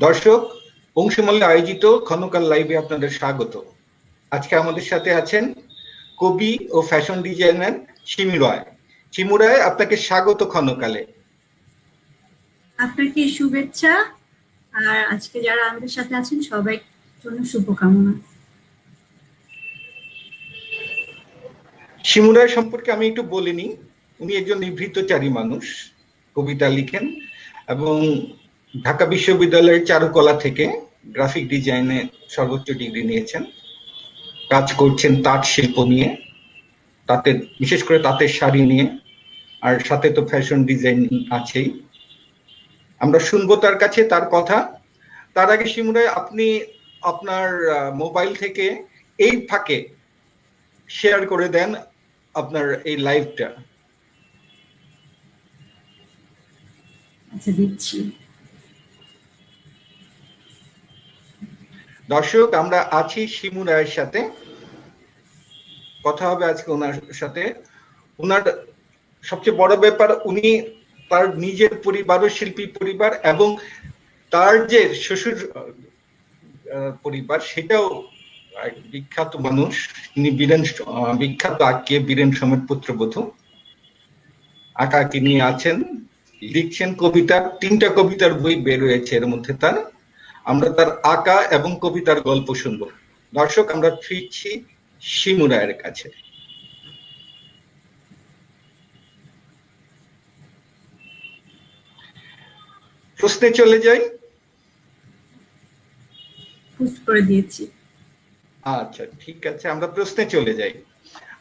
দর্শক, অংশুমল্লে আয়োজিত ক্ষণকাল লাইভে আপনাদের স্বাগত। আজকে আমাদের সাথে আছেন কবি ও ফ্যাশন ডিজাইনার শিমু রায়। শিমু রায়, আপনাকে স্বাগত ক্ষণকালে। আপনাকে শুভেচ্ছা, আর আজকে যারা আমাদের সাথে আছেন সবাই জন্য শুভকামনা। শিমু রায় সম্পর্কে আমি একটু বলে নিই। উনি একজন নিভৃতচারী মানুষ, কবিতা লিখেন এবং ঢাকা বিশ্ববিদ্যালয়ের চারুকলা থেকে গ্রাফিক ডিজাইনে সর্বোচ্চ ডিগ্রি নিয়েছেন। কাজ করছেন তাঁত শিল্প নিয়ে, তাঁতের, বিশেষ করে তাঁতের শাড়ি নিয়ে, আর সাথে তো ফ্যাশন ডিজাইন আছেই। আমরা শুনবো তার কাছে তার কথা। তার আগে শিমু রায়, আপনি আপনার মোবাইল থেকে এই ফাঁকে শেয়ার করে দেন আপনার এই লাইভটা। আচ্ছা, দিচ্ছি। দর্শক, আমরা আছি শিমু রায়ের সাথে, কথা হবে আজকে ওনার সাথে। ওনার সবচেয়ে বড় ব্যাপার, উনি তার নিজের পরিবার ও শিল্পী পরিবার এবং তার যে শ্বশুর পরিবার সেটাও বিখ্যাত মানুষ। তিনি বিখ্যাত আঁকিয়ে বীরেন সমেত পুত্রবধূ। আঁকাআঁকি নিয়ে আছেন, লিখছেন কবিতা, 3টা কবিতার বই বের হয়েছে এর মধ্যে তার। আমরা তার আঁকা এবং কবিতার গল্প শুনবো। দর্শক, আমরা ফিরছি শিমু রায়ের কাছে। প্রশ্নে চলে যাই। পোস্ট করে দিয়েছি। আচ্ছা, ঠিক আছে, আমরা প্রশ্নে চলে যাই,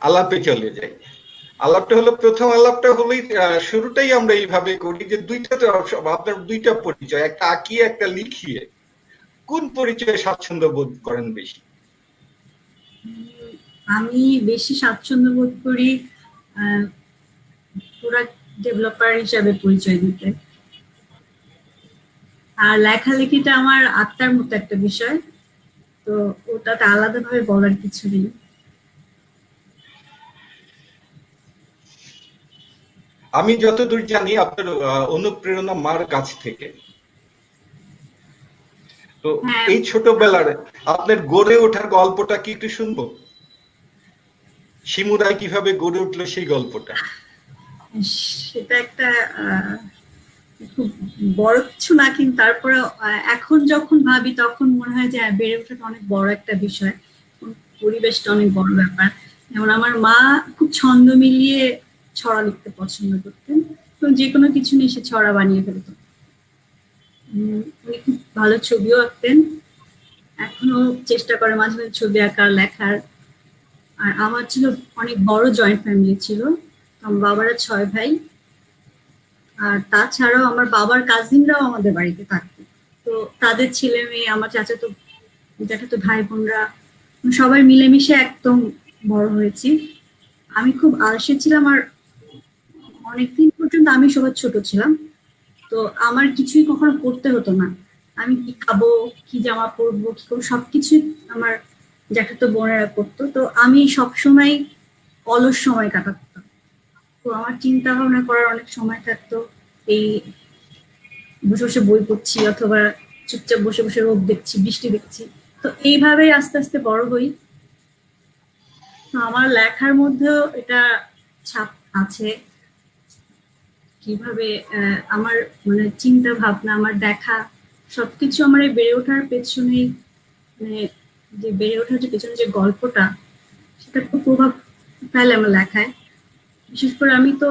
আলাপে চলে যাই। আলাপটা হলো, প্রথম আলাপটা হলোই, শুরুটাই আমরা এইভাবে করি যে আপনার দুইটা পরিচয়, একটা আঁকিয়ে একটা লিখিয়ে। কোন পরিচয়ে স্বাচ্ছন্দ্য বোধ করেন বেশি? আমি বেশি স্বাচ্ছন্দ্য বোধ করি প্রোডাক্ট ডেভেলপার হিসাবে পরিচয় দিতে। আর লেখালেখিটা আমার আত্মার মতো একটা বিষয়, তো ওটাতে আলাদাভাবে বলার কিছু নেই। আমি যতদূর জানি আপনার অনুপ্রেরণা মার কাছ থেকে। তো হ্যাঁ, এই ছোটবেলার আপনার গড়ে ওঠার গল্পটা কি একটু শুনবো? শিমু রায় কিভাবে গড়ে উঠলো সেই গল্পটা। সেটা একটা খুব বড় কিছু না, কিন্তু তারপরে এখন যখন ভাবি তখন মনে হয় যে বেড়ে ওঠাটা অনেক বড় একটা বিষয়, পরিবেশটা অনেক বড় ব্যাপার। যেমন আমার মা খুব ছন্দ মিলিয়ে ছড়া লিখতে পছন্দ করতেন, তো যে কোনো কিছু নিয়ে সে ছড়া বানিয়ে ফেলতো। উনি খুব ভালো ছবিও আঁকতেন, এখনো চেষ্টা করে মাঝে মাঝে ছবি আঁকার, লেখার। আর আমার ছিল অনেক বড় জয়েন্ট ফ্যামিলি ছিল, আমার বাবারা 6 ভাই। আর তাছাড়াও আমার বাবার কাজিনরাও আমাদের বাড়িতে থাকতো, তো তাদের ছেলে মেয়ে, আমার জ্যাঠাতো ভাই বোনরা, সবাই মিলেমিশে একদম বড় হয়েছি। আমি খুব আলসে ছিলাম, আর অনেকদিন পর্যন্ত আমি সবার ছোট ছিলাম, তো আমার কিছুই কখনো করতে হতো না। আমি কি খাবো, কি জামা পরবো, কি করবো, সবকিছুই আমার জ্যাঠাতো বোনেরা করতো, তো আমি সবসময় অলস সময় কাটাতাম। তো আমার চিন্তা ভাবনা করার অনেক সময় থাকতো, এই বসে বসে বই পড়ছি অথবা চুপচাপ বসে বসে রোদ দেখছি, বৃষ্টি দেখছি। তো এইভাবেই আস্তে আস্তে বড় হই। তো আমার লেখার মধ্যেও এটা ছাপ আছে, কিভাবে আমার মানে চিন্তা ভাবনা, আমার দেখা সবকিছু আমার এই বেড়ে ওঠার পেছনেই, মানে যে বেড়ে ওঠার যে পেছনে যে গল্পটা, সেটা খুব প্রভাব ফেলে আমার লেখায়। বিশেষ করে আমি তো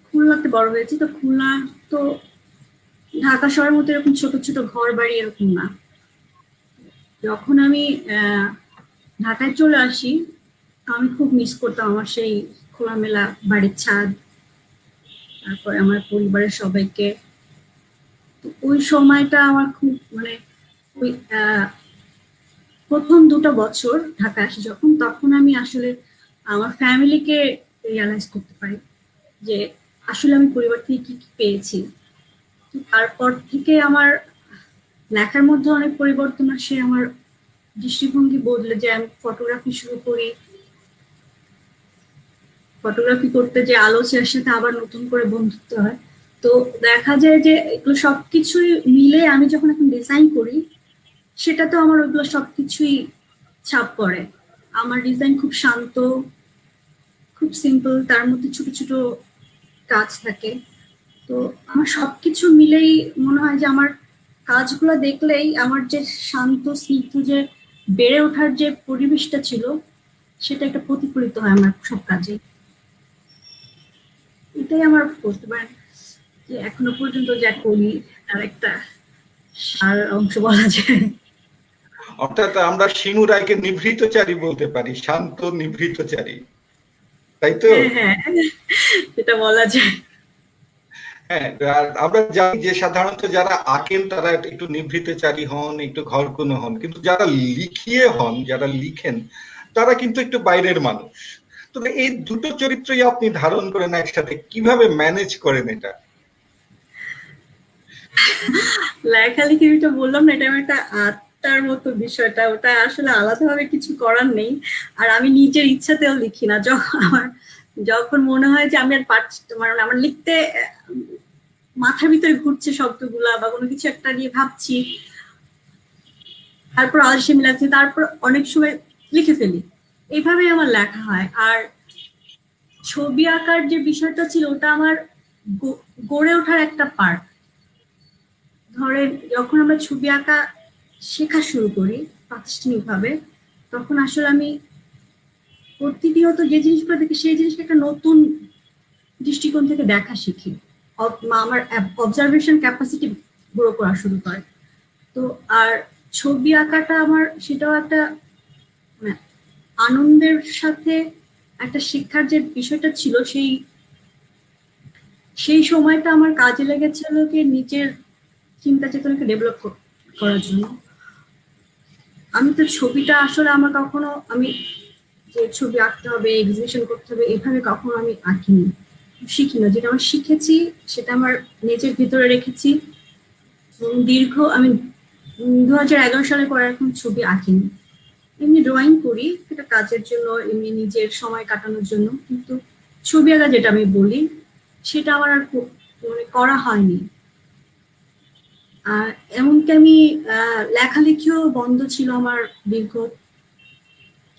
খুলনাতে বড় হয়েছি, তো খুলনা তো ঢাকা শহরের মতো এরকম ছোট ছোট ঘর বাড়ি এরকম না। যখন আমি ঢাকায় চলে আসি, আমি খুব মিস করতাম আমার সেই খোলামেলা বাড়ির ছাদ, তারপরে আমার পরিবারের সবাইকে। ওই সময়টা আমার খুব মানে ওই প্রথম 2টা বছর ঢাকা আসি যখন, তখন আমি আসলে আমার ফ্যামিলিকে রিয়ালাইজ করতে পারি যে আসলে আমি পরিবার থেকে কি কি পেয়েছি। তারপর থেকে আমার লেখার মধ্যে অনেক পরিবর্তন আসে, আমার দৃষ্টিভঙ্গি বদলে যায়। আমি ফটোগ্রাফি শুরু করি, ফটোগ্রাফি করতে যে আলোচনার সাথে আবার নতুন করে বন্ধুত্ব হয়। তো দেখা যায় যে এগুলো সবকিছুই মিলে আমি যখন এখন ডিজাইন করি, সেটা তো আমার ওইগুলো সবকিছুই ছাপ পড়ে। আমার ডিজাইন খুব শান্ত, খুব সিম্পল, তার মধ্যে ছোট ছোট কাজ থাকে। তো আমার সবকিছু মিলেই মনে হয় যে আমার কাজগুলো দেখলেই আমার যে শান্ত স্নিগ্ধ যে বেড়ে ওঠার যে পরিবেশটা ছিল, সেটা একটা প্রতিফলিত হয় আমার সব কাজে। এটাই আমার বলতে পারেন যে এখনো পর্যন্ত যা করি তার একটা সার অংশ বলা যায়। অর্থাৎ আমরা শিমু রায়কে নিভৃতচারী বলতে পারি, শান্ত নিভৃতচারী, তাই তো? হ্যাঁ হ্যাঁ, এটা বলা যায়। হ্যাঁ, আর আমরা জানি যে সাধারণত যারা আঁকেন তারা একটু নিভৃতচারী হন, একটু ঘরকুনো হন, কিন্তু যারা লিখিয়ে হন, যারা লিখেন, তারা কিন্তু একটু বাইরের মানুষ। তবে এই দুটো চরিত্রই আপনি ধারণ করেন একসাথে, কিভাবে ম্যানেজ করেন এটা? লেখালেখি যেটা বললাম না, এটা আমার একটা আত্মার মতো বিষয়টা, ওটা আসলে আলাদাভাবে কিছু করার নেই। আর আমি নিজের ইচ্ছাতেও লিখি না। যখন মনে হয় যে আমি আর পারছি, মানে আমার লিখতে মাথার ভিতরে ঘুরছে শব্দগুলা বা কোনো কিছু একটা নিয়ে ভাবছি, তারপর আলসেমি লাগছে, তারপর অনেক সময় লিখে ফেলি। এইভাবেই আমার লেখা হয়। আর ছবি আঁকার যে বিষয়টা ছিল, ওটা আমার গড়ে ওঠার একটা পার্ট। ধরেন যখন আমরা ছবি আঁকা শেখা শুরু করি প্রাতিষ্ঠানিকভাবে, তখন আসলে আমি প্রতিনিয়ত যে জিনিসগুলো দেখি সেই জিনিসটা একটা নতুন দৃষ্টিকোণ থেকে দেখা শিখি। আমার অবজারভেশন ক্যাপাসিটি গ্রো করা শুরু করে। তো আর ছবি আঁকাটা আমার সেটাও একটা মানে আনন্দের সাথে একটা শিক্ষার যে বিষয়টা ছিল, সেই সেই সময়টা আমার কাজে লেগেছিল কি নিজের চিন্তা চেতনাকে ডেভেলপ করার জন্য। আমি তো ছবিটা আসলে আমার কখনো আমি যে ছবি আঁকতে হবে, এক্সিবিশন করতে হবে, এভাবে কখনো আমি আঁকিনি, শিখি না। যেটা আমার শিখেছি সেটা আমার নিজের ভিতরে রেখেছি। দীর্ঘ আমি 2011 সালে পরে এখন ছবি আঁকিনি। এমনি ড্রয়িং করি, এটা কাজের জন্য, এমনি নিজের সময় কাটানোর জন্য, কিন্তু ছবি আঁকা যেটা আমি বলি সেটা আমার আর মানে করা হয়নি। আর এমনকি আমি লেখালেখিও বন্ধ ছিল আমার দীর্ঘ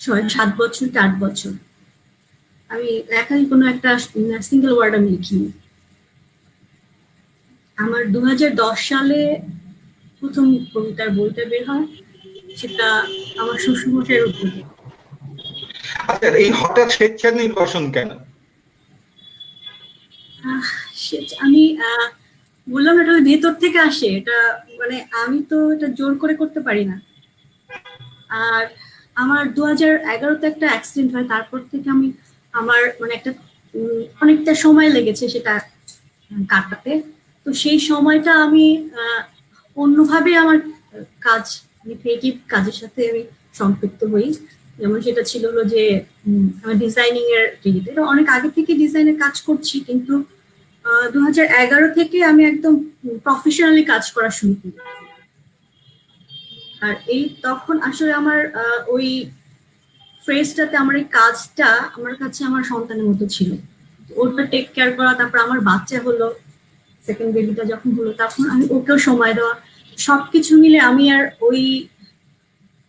6-7 বছর কি 8 বছর। আমি লেখালেখি কোনো একটা সিঙ্গেল ওয়ার্ড আমি লিখিনি। আমার 2010 সালে প্রথম কবিতার বইটা বের হয়, সেটা আমার শ্বশুরমশাইয়ের উদ্যোগে। আচ্ছা, এই হঠাৎ স্বেচ্ছা নির্বাসন কেন? আমি বললাম এটা ভেতর থেকে আসে, এটা মানে আমি তো এটা জোর করে করতে পারি না। আর আমার 2011-তে একটা অ্যাক্সিডেন্ট হয়, তারপর থেকে আমি আমার মানে একটা অনেকটা সময় লেগেছে সেটা কাটাতে। তো সেই সময়টা আমি অন্যভাবে আমার কাজ, ক্রিয়েটিভ কাজের সাথে আমি সম্পৃক্ত হই। যেমন সেটা ছিল হলো যে আমার ডিজাইনিং এর দিকে, এটা অনেক আগে থেকে ডিজাইনের কাজ করছি, কিন্তু 2011 থেকে আমি একদম প্রফেশনালি কাজ করা শুরু করি। আর এই তখন আসলে আমার ওই ফ্রেজটাতে আমার এই কাজটা আমার কাছে আমার সন্তানের মতো ছিল। ওটা টেক কেয়ার করা, তারপর আমার বাচ্চা হলো, সেকেন্ড বেবিটা যখন হলো তখন আমি ওকেও সময় দেওয়া, সবকিছু মিলে আমি আর ওই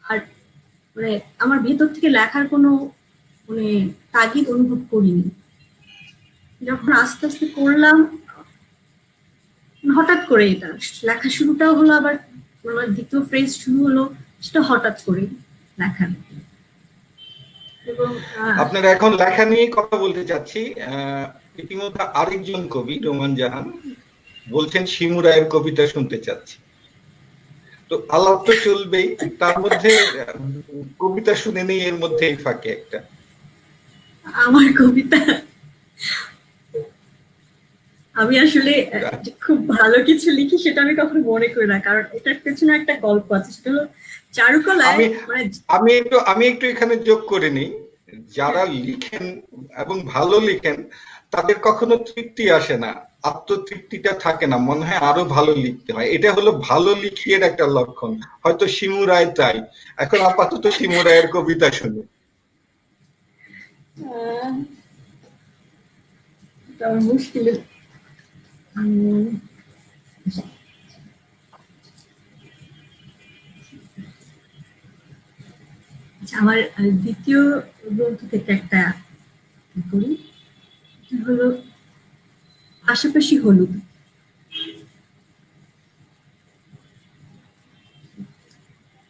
আর মানে আমার ভেতর থেকে লেখার কোনো মানে তাগিদ অনুভব করিনি। যখন আস্তে আস্তে করলাম, হঠাৎ করে এটা লেখা শুরুটাও হলো, আবার আমার দ্বিতীয় ফ্রেজ শুরু হলো, সেটা হঠাৎ করে লেখার। এবং আপনার এখন লেখা নিয়ে কথা বলতে চাচ্ছি। ইতিমধ্যে আরেকজন কবি রোমান জাহান বলছেন শিমু রায়ের কবিতা শুনতে চাচ্ছি। তো আলাপ তো চলবেই, তার মধ্যে কবিতা শুনে নেই এর মধ্যে এই ফাঁকে একটা। আমার কবিতা আমি আসলে যে খুব ভালো কিছু লিখি সেটা আমি কখনো মনে করি না, কারণ এটার পেছনে একটা গল্প আছে। সেটা হলো চারুকলায় আমি মানে আমি একটু এখানে যোগ করে নিই। যারা লিখেন এবং ভালো লিখেন তাদের কখনো তৃপ্তি আসে না, আত্মতৃপ্তিটা থাকে না, মনে হয় আরো ভালো লিখতে হয়। এটা হলো ভালো লিখিয়ের একটা লক্ষণ। হয়তো শিমু রায় তাই। এখন আপাতত শিমু রায়ের কবিতা শুনি। মুশকিল। উম, আচ্ছা, আমার দ্বিতীয় গ্রন্থ থেকে একটা করি, এটা হলো পাশাপাশি হলুদ।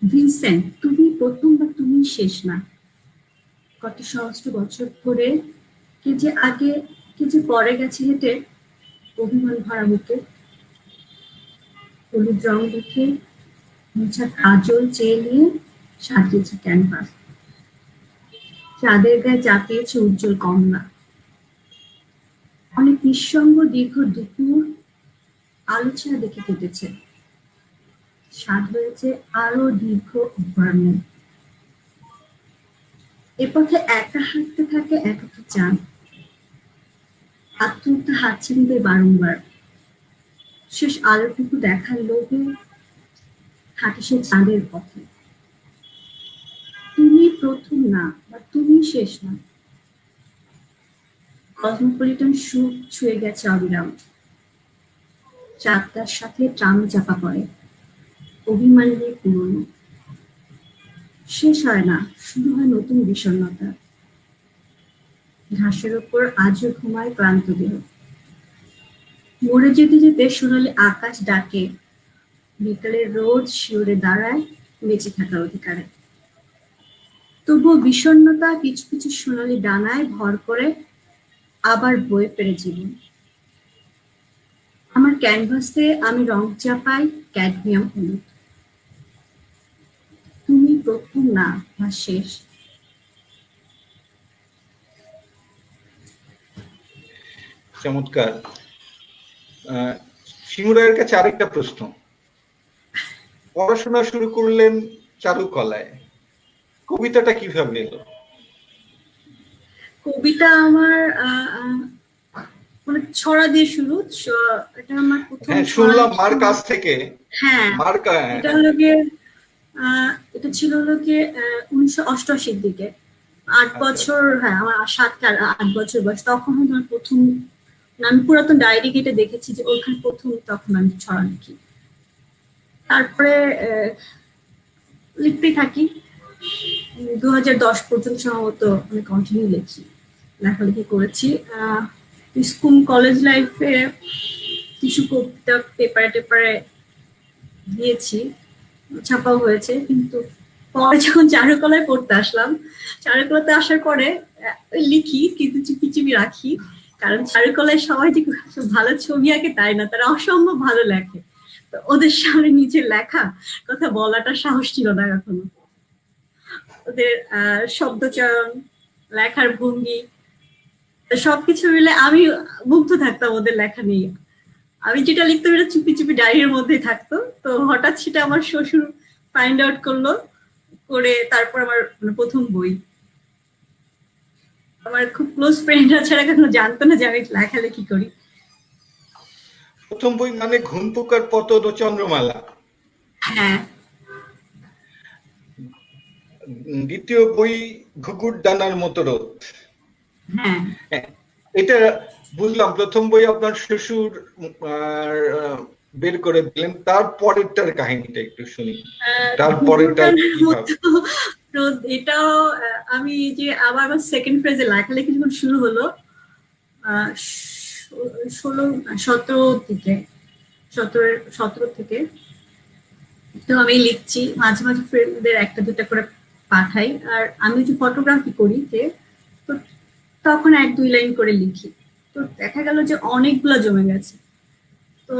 ভিনসেন্ট, তুমি প্রথম বা তুমি শেষ না। কত সহস্র বছর ধরে কে যে আগে, কে যে পরে গেছে হেঁটে, অভিমান ভরা বুকে, হলুদ রং দেখে মোছা কাজল চেয়ে নিয়ে সাজিয়েছে ক্যানভাস, চাঁদের গায়ে চাপিয়েছে উজ্জ্বল কমলা। অনেক নিঃসঙ্গ দীর্ঘ দুপুর আলো ছায়া দেখে কেটেছে, স্বাদ হয়েছে আরো দীর্ঘ অভয়ারণ্য। এ পথে একা হাঁটতে থাকে একাকী চাঁদ, আত্মহত্যা হাত ছেড়ে দেয় বারংবার। শেষ আলোটুকু দেখার লোভে হাঁটে সে চাঁদের পথে। তুমি প্রথম না বা তুমি শেষ না, কসমোপলিটন সুখ ছুঁয়ে গেছে অবিরাম। চাঁদটার সাথে ট্রামে চাপা পড়ে, অভিমান নিয়ে পুরনো। শেষ হয় না, শুরু হয় নতুন বিষণ্ণতা। ঘাসের ওপর আজও ঘুমায় ক্লান্ত দেহ। মরে যেতে যেতে সোনালি আকাশ ডাকে, বিকালের রোদ শিওরে দাঁড়ায় বেঁচে থাকার অধিকারে। তবুও বিষণ্ণতা কিছু কিছু সোনালি ডানায় ভর করে আবার বয়ে ফেরে জীবন। আমার ক্যানভাসে আমি রং চাপাই ক্যাডমিয়াম হলুদ। তুমি প্রথম না বা শেষ। চমৎকার। শিমুরায়ের কাছে আরেকটা প্রশ্ন। পড়াশোনা শুরু করলেন চারুকলায়, কবিতাটা কিভাবে এলো? কবিতা আমার মানে ছড়া দিয়ে শুরু। এটা আমার প্রথম হ্যাঁ, ছড়া শুনলাম মার লেখা। কাছ থেকে। হ্যাঁ, মার এটা হলো গিয়ে এটা ছিল হলো গিয়ে 1988-র দিকে। ৮ আচ্ছা বছর, আচ্ছা। হ্যাঁ আমার ৭ আর ৮ বছর বয়স। তখন হয়তো আমার প্রথম, আমি পুরাতন ডায়েরি ঘেটে দেখেছি যে ওইখানে প্রথম তখন আমি ছড়া লিখি। তারপরে লিখতেই থাকি। 2010 পর্যন্ত সম্ভবত আমি কন্টিনিউ লিখি, লেখালেখি করেছি। স্কুল কলেজ লাইফে কিছু কবিতা পেপারে টেপারে দিয়েছি, ছাপাও হয়েছে। কিন্তু পরে যখন চারুকলায় পড়তে আসলাম, চারুকলাতে আসার পরে ওই লিখি কিন্তু চুপি চুপি রাখি। কারণ চারুকলায় সবাই যে খুব ভালো ছবি আঁকে তাই না, তারা অসম্ভব ভালো লেখে। তো ওদের সামনে নিজের লেখা কথা বলাটা সাহস ছিল না কখনো। ওদের শব্দচয়ন, লেখার ভঙ্গি, সবকিছু মিলে আমি মুগ্ধ থাকতাম ওদের লেখা নিয়ে। আমি যেটা লিখতাম এটা চুপি চুপি ডায়েরির মধ্যে থাকতো। তো হঠাৎ সেটা আমার শ্বশুর ফাইন্ড আউট করলো, করে তারপর আমার মানে প্রথম বই। আমার খুব ক্লোজ ফ্রেন্ডরা ছাড়া কখনো জানতো না যে আমি লেখালেখি করি। প্রথম বই মানে ঘুম পোকার পতন ও চন্দ্রমালা। হ্যাঁ, দ্বিতীয় বই ঘুঘুর ডানার মতো রোদ। হ্যাঁ। হ্যাঁ, এটা বুঝলাম। প্রথম বই আপনার শ্বশুর বের করে দিলেন, তারপরেরটার কাহিনীটা একটু শুনি। ঘুঘুর তারপরেরটা ডানার কিভাবে? মতো রোদ, এটাও আমি যে আবার আমার সেকেন্ড ফ্রেজে লেখালেখি যখন শুরু হলো, 16 17 থেকে, 17 থেকে। তো আমি লিখছি, মাঝে মাঝে ফ্রেন্ডদের একটা দুটা করে পাঠাই। আর আমি যে ফটোগ্রাফি করি যে, তো তখন 1-2 লাইন করে লিখি। তো দেখা গেল যে অনেকগুলো জমে গেছে। তো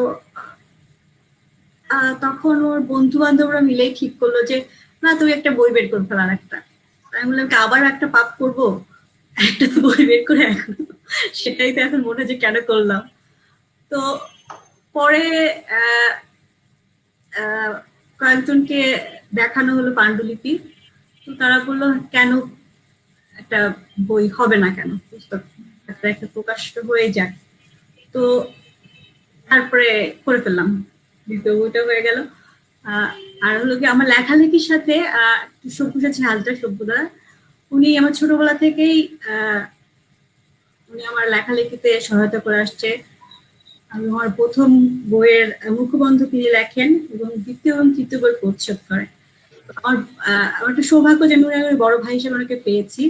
তখন ওর বন্ধু বান্ধবরা মিলেই ঠিক করলো যে না তুই একটা বই বের করে ফেলার একটা। আমি বললাম কি আবার একটা পাপ করব, একটা তো বই বের করে এখন, সেটাই তো এখন মনে হয় যে কেন করলাম। তো পরে আহ আহ কয়েকজনকে দেখানো হলো পাণ্ডুলিপি। তো তারা বললো কেন একটা বই হবে না, কেন পুস্তক একটা একটা প্রকাশ হয়ে যাক। তো তারপরে করে ফেললাম, দ্বিতীয় বইটা হয়ে গেল। আহ, আর হলো কি আমার লেখালেখির সাথে সব্যসাচী আছে হালদার, সভ্যদা। উনি আমার ছোটবেলা থেকেই উনি আমার লেখালেখিতে সহায়তা করে আসছে। আমি আমার প্রথম বইয়ের মুখবন্ধ তিনি লেখেন এবং দ্বিতীয় এবং তৃতীয় বই প্রচ্ছদ করেন। আমার আমার একটা সৌভাগ্য যে আমি ওনার বড় ভাই হিসেবে ওনাকে পেয়েছি।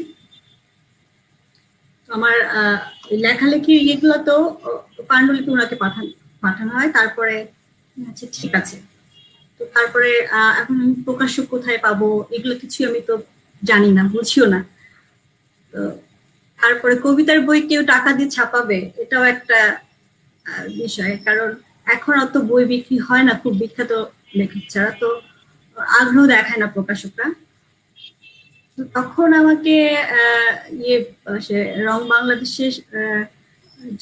আমার লেখালেখি এগুলো তো পাণ্ডুলিপি ওনাকে পাঠানো হয়, তারপরে আচ্ছা ঠিক আছে। তো তারপরে এখন আমি প্রকাশক কোথায় পাবো এগুলো কিছু আমি তো জানি না, বুঝিও না। তো তারপরে কবিতার বই কেউ টাকা দিয়ে ছাপাবে এটাও একটা বিষয়, কারণ এখন অত বই বিক্রি হয় না খুব বিখ্যাত লেখক ছাড়া, তো আগ্রহ দেখায় না প্রকাশকরা। তো তখন আমাকে ইয়ে সে রং বাংলাদেশের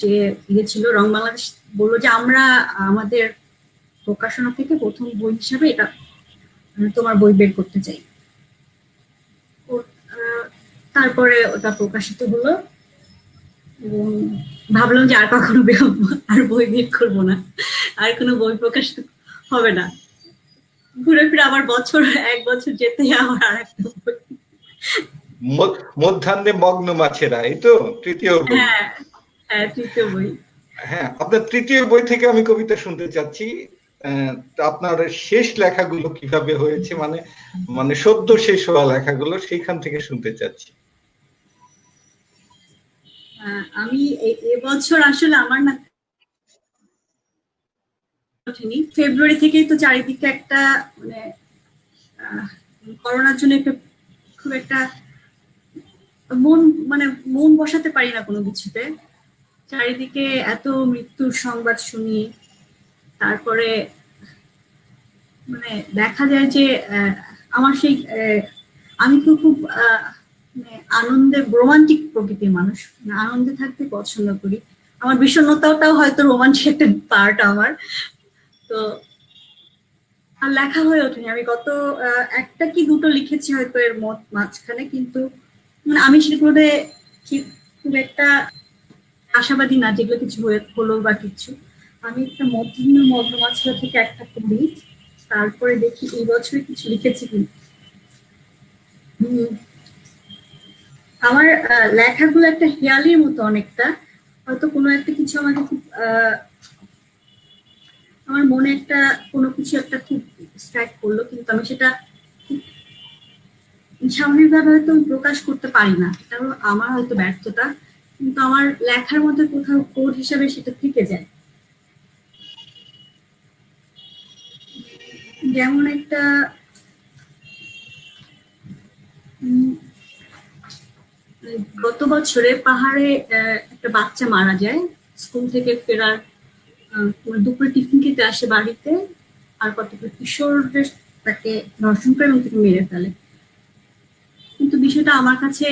যে ইয়ে ছিল, রং বাংলাদেশ বললো যে আমরা আমাদের প্রকাশনা থেকে প্রথম বই হিসাবে এটা তোমার বই বের করতে চাই। তারপরে ওটা প্রকাশিত হলো এবং ভাবলাম যে আর কখনো আর বই বের করবো না, আর কোনো বই প্রকাশিত হবে না। ঘুরে ফিরে আবার এক বছর যেতে আমার আর একটা বই। মধ্যাহ্নে মগ্ন মাছেরা, এই তো তৃতীয় বই। হ্যাঁ হ্যাঁ, তৃতীয় বই। হ্যাঁ, আপনার তৃতীয় বই থেকে আমি কবিতা শুনতে চাচ্ছি। আপনার শেষ লেখাগুলো কিভাবে হয়েছে, মানে মানে সদ্য শেষ হওয়া লেখাগুলো সেইখান থেকে শুনতে চাচ্ছি। আমি এবছর আসলে আমার না ওঠেনি, ফেব্রুয়ারি থেকেই তো চারিদিকে একটা মানে করোনার জন্য খুব একটা মন মানে মন বসাতে পারি না কোনো কিছুতে। চারিদিকে এত মৃত্যুর সংবাদ শুনি, তারপরে মানে দেখা যায় যে আমার সেই আমি তো খুব মানে আনন্দে রোমান্টিক প্রকৃতির মানুষ, মানে আনন্দে থাকতে পছন্দ করি। আমার বিষণ্ণতাটাও হয়তো রোমান্টিক একটা পার্ট আমার। তো আর লেখা হয়ে ওঠেনি। আমি গত একটা কি দুটো লিখেছি হয়তো এর মাঝখানে, কিন্তু মানে আমি সেগুলোতে খুব একটা আশাবাদী না যেগুলো কিছু হলো বা কিছু। আমি একটা মধ্যাহ্ন মগ্নমাছিয়া থেকে একটা করি, তারপরে দেখি এই বছরে কিছু লিখেছি কি। আমার লেখাগুলো একটা হেয়ালির মতো অনেকটা, হয়তো কোনো একটা কিছু আমাকে খুব আমার মনে একটা কোনো কিছু একটা খুব স্ট্রাইক করলো, কিন্তু আমি সেটা স্বাভাবিকভাবে হয়তো প্রকাশ করতে পারি না, এটা হলো আমার হয়তো ব্যর্থতা। কিন্তু আমার লেখার মধ্যে কোথাও কোড হিসাবে সেটা থেকে যায়। যেমন একটা গত বছরে পাহাড়ে একটা বাচ্চা মারা যায়, স্কুল থেকে ফেরার দুপুরে টিফিন খেতে আসে বাড়িতে, আর কতগুলো কিশোরদের তাকে ধর্ষণ করে এবং তাকে মেরে ফেলে। কিন্তু বিষয়টা আমার কাছে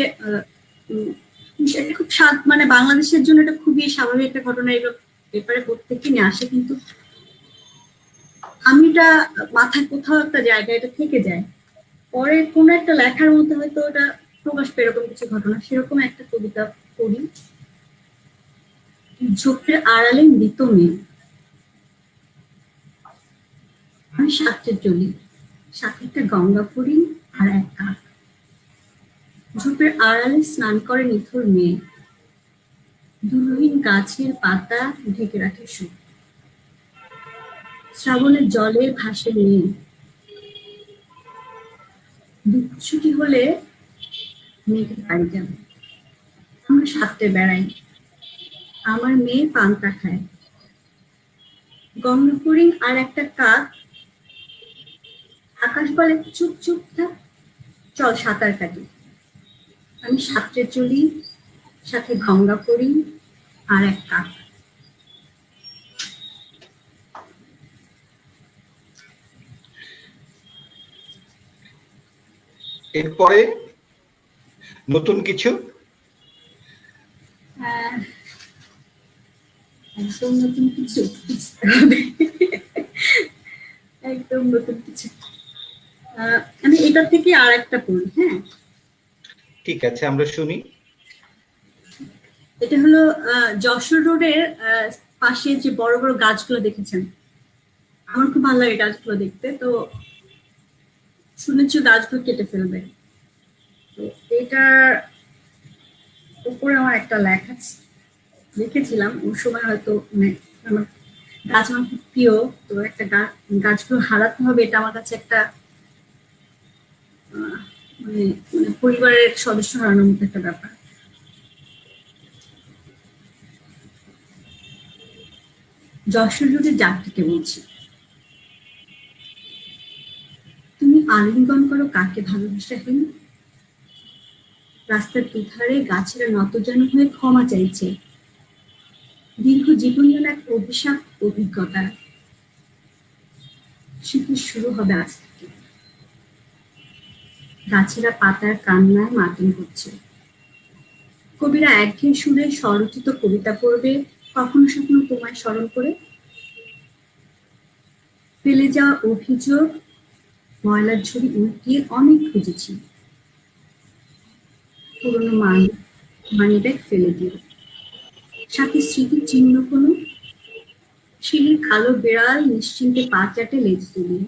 এটা খুব মানে বাংলাদেশের জন্য এটা খুবই স্বাভাবিক একটা ঘটনা, এগুলো পেপারে প্রত্যেককে নিয়ে আসে, কিন্তু আমি এটা মাথায় কোথাও একটা জায়গায় এটা থেকে যায়। পরে কোনো একটা লেখার মধ্যে হয়তো ওটা প্রকাশ পেয়ে এরকম কিছু ঘটনা, সেরকম একটা কবিতা পড়ি। ঝোপের আড়ালে মৃত মেয়ে, আমি সাথে চলি, সাথে একটা গঙ্গা পড়ি আর এক কাক। ঝোপের আড়ালে স্নান করে নিথর মেয়ে, দুলহীন গাছের পাতা ঢেকে রাখে সুখ। শ্রাবণের জলে ভাসে মেয়ে, দুঃখ ছুটি হলে মেয়েকে বাড়ি যাবে। আমরা সাথে বেড়াই, আমার মেয়ে পান্তা খায়। গঙ্গা ফড়িং আর একটা কাক, আকাশ বলে চুপ চুপ থাক, চল সাঁতার কাটি। আমি সাঁতরে চলি, সাথে গঙ্গা ফড়িং আর এক কাক। এরপরে নতুন কিছু? একদম নতুন কিছু খুঁজতে হবে, একদম নতুন কিছু। আমি এটা থেকে আর একটা পড়ি। হ্যাঁ, ঠিক আছে, আমরা শুনি। এটা হলো যশোর রোডের পাশে যে বড় বড় গাছগুলো দেখেছেন, আমার খুব ভালো লাগে গাছগুলো দেখতে। তো শুনেছি গাছগুলো কেটে ফেলবে, তো এটার উপরে আমার একটা লেখা লিখেছিলাম ওই সময়, হয়তো মানে আমার গাছ আমার খুব প্রিয়। তো একটা গাছগুলো হারাতে হবে, এটা আমার কাছে একটা আহ, মানে মানে পরিবারের সদস্য হারানোর মতো একটা ব্যাপার। যশোর রোডের যাত্রীকে বলছি, তুমি আলিঙ্গন করো কাকে ভালোবাসাহীন। রাস্তার দুধারে গাছেরা নতজানু হয়ে ক্ষমা চাইছে। দীর্ঘ জীবন যেন এক অভিশাপ অভিজ্ঞতা। শীতের শুরু হবে আজ থেকে। গাছেরা পাতার কান্নায় মাতম করছে। কবিরা একঘেয়ে সুরে স্বরচিত কবিতা পড়বে, কখনো সখনো তোমায় স্মরণ করে। ফেলে যাওয়া অভিযোগ, ময়লার ঝুড়ি উল্টিয়ে অনেক খুঁজেছি। পুরোনো মানিব্যাগ ফেলে দিও, সাথে স্মৃতির চিহ্ন কোনো। সিঁড়ির কালো বেড়াল নিশ্চিন্তে পা চাটে লেজ তুলিয়ে।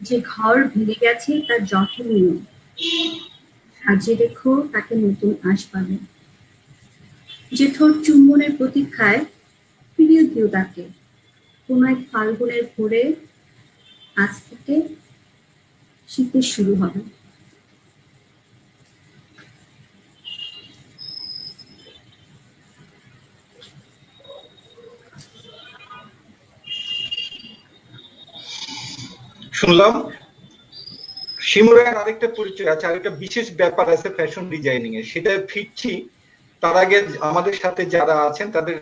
যে ঘর ভেঙে গেছে তার যত্ন নিও, সাজিয়ে রেখো তাকে নতুন আসবাবে। যে ঠোঁট চুম্বনের প্রতীক্ষায়, ফিরিয়ে দিও তাকে। কোন এক ফাল্গুনের ভোরে আজ থেকে শীতের শুরু হবে। শুনলাম শিমুরের আরেকটা পরিচয় আছে, আরেকটা বিশেষ ব্যাপার আছে ফ্যাশন ডিজাইনিং এ, সেটা ফিরছি। তার আগে আমাদের সাথে যারা আছেন তাদের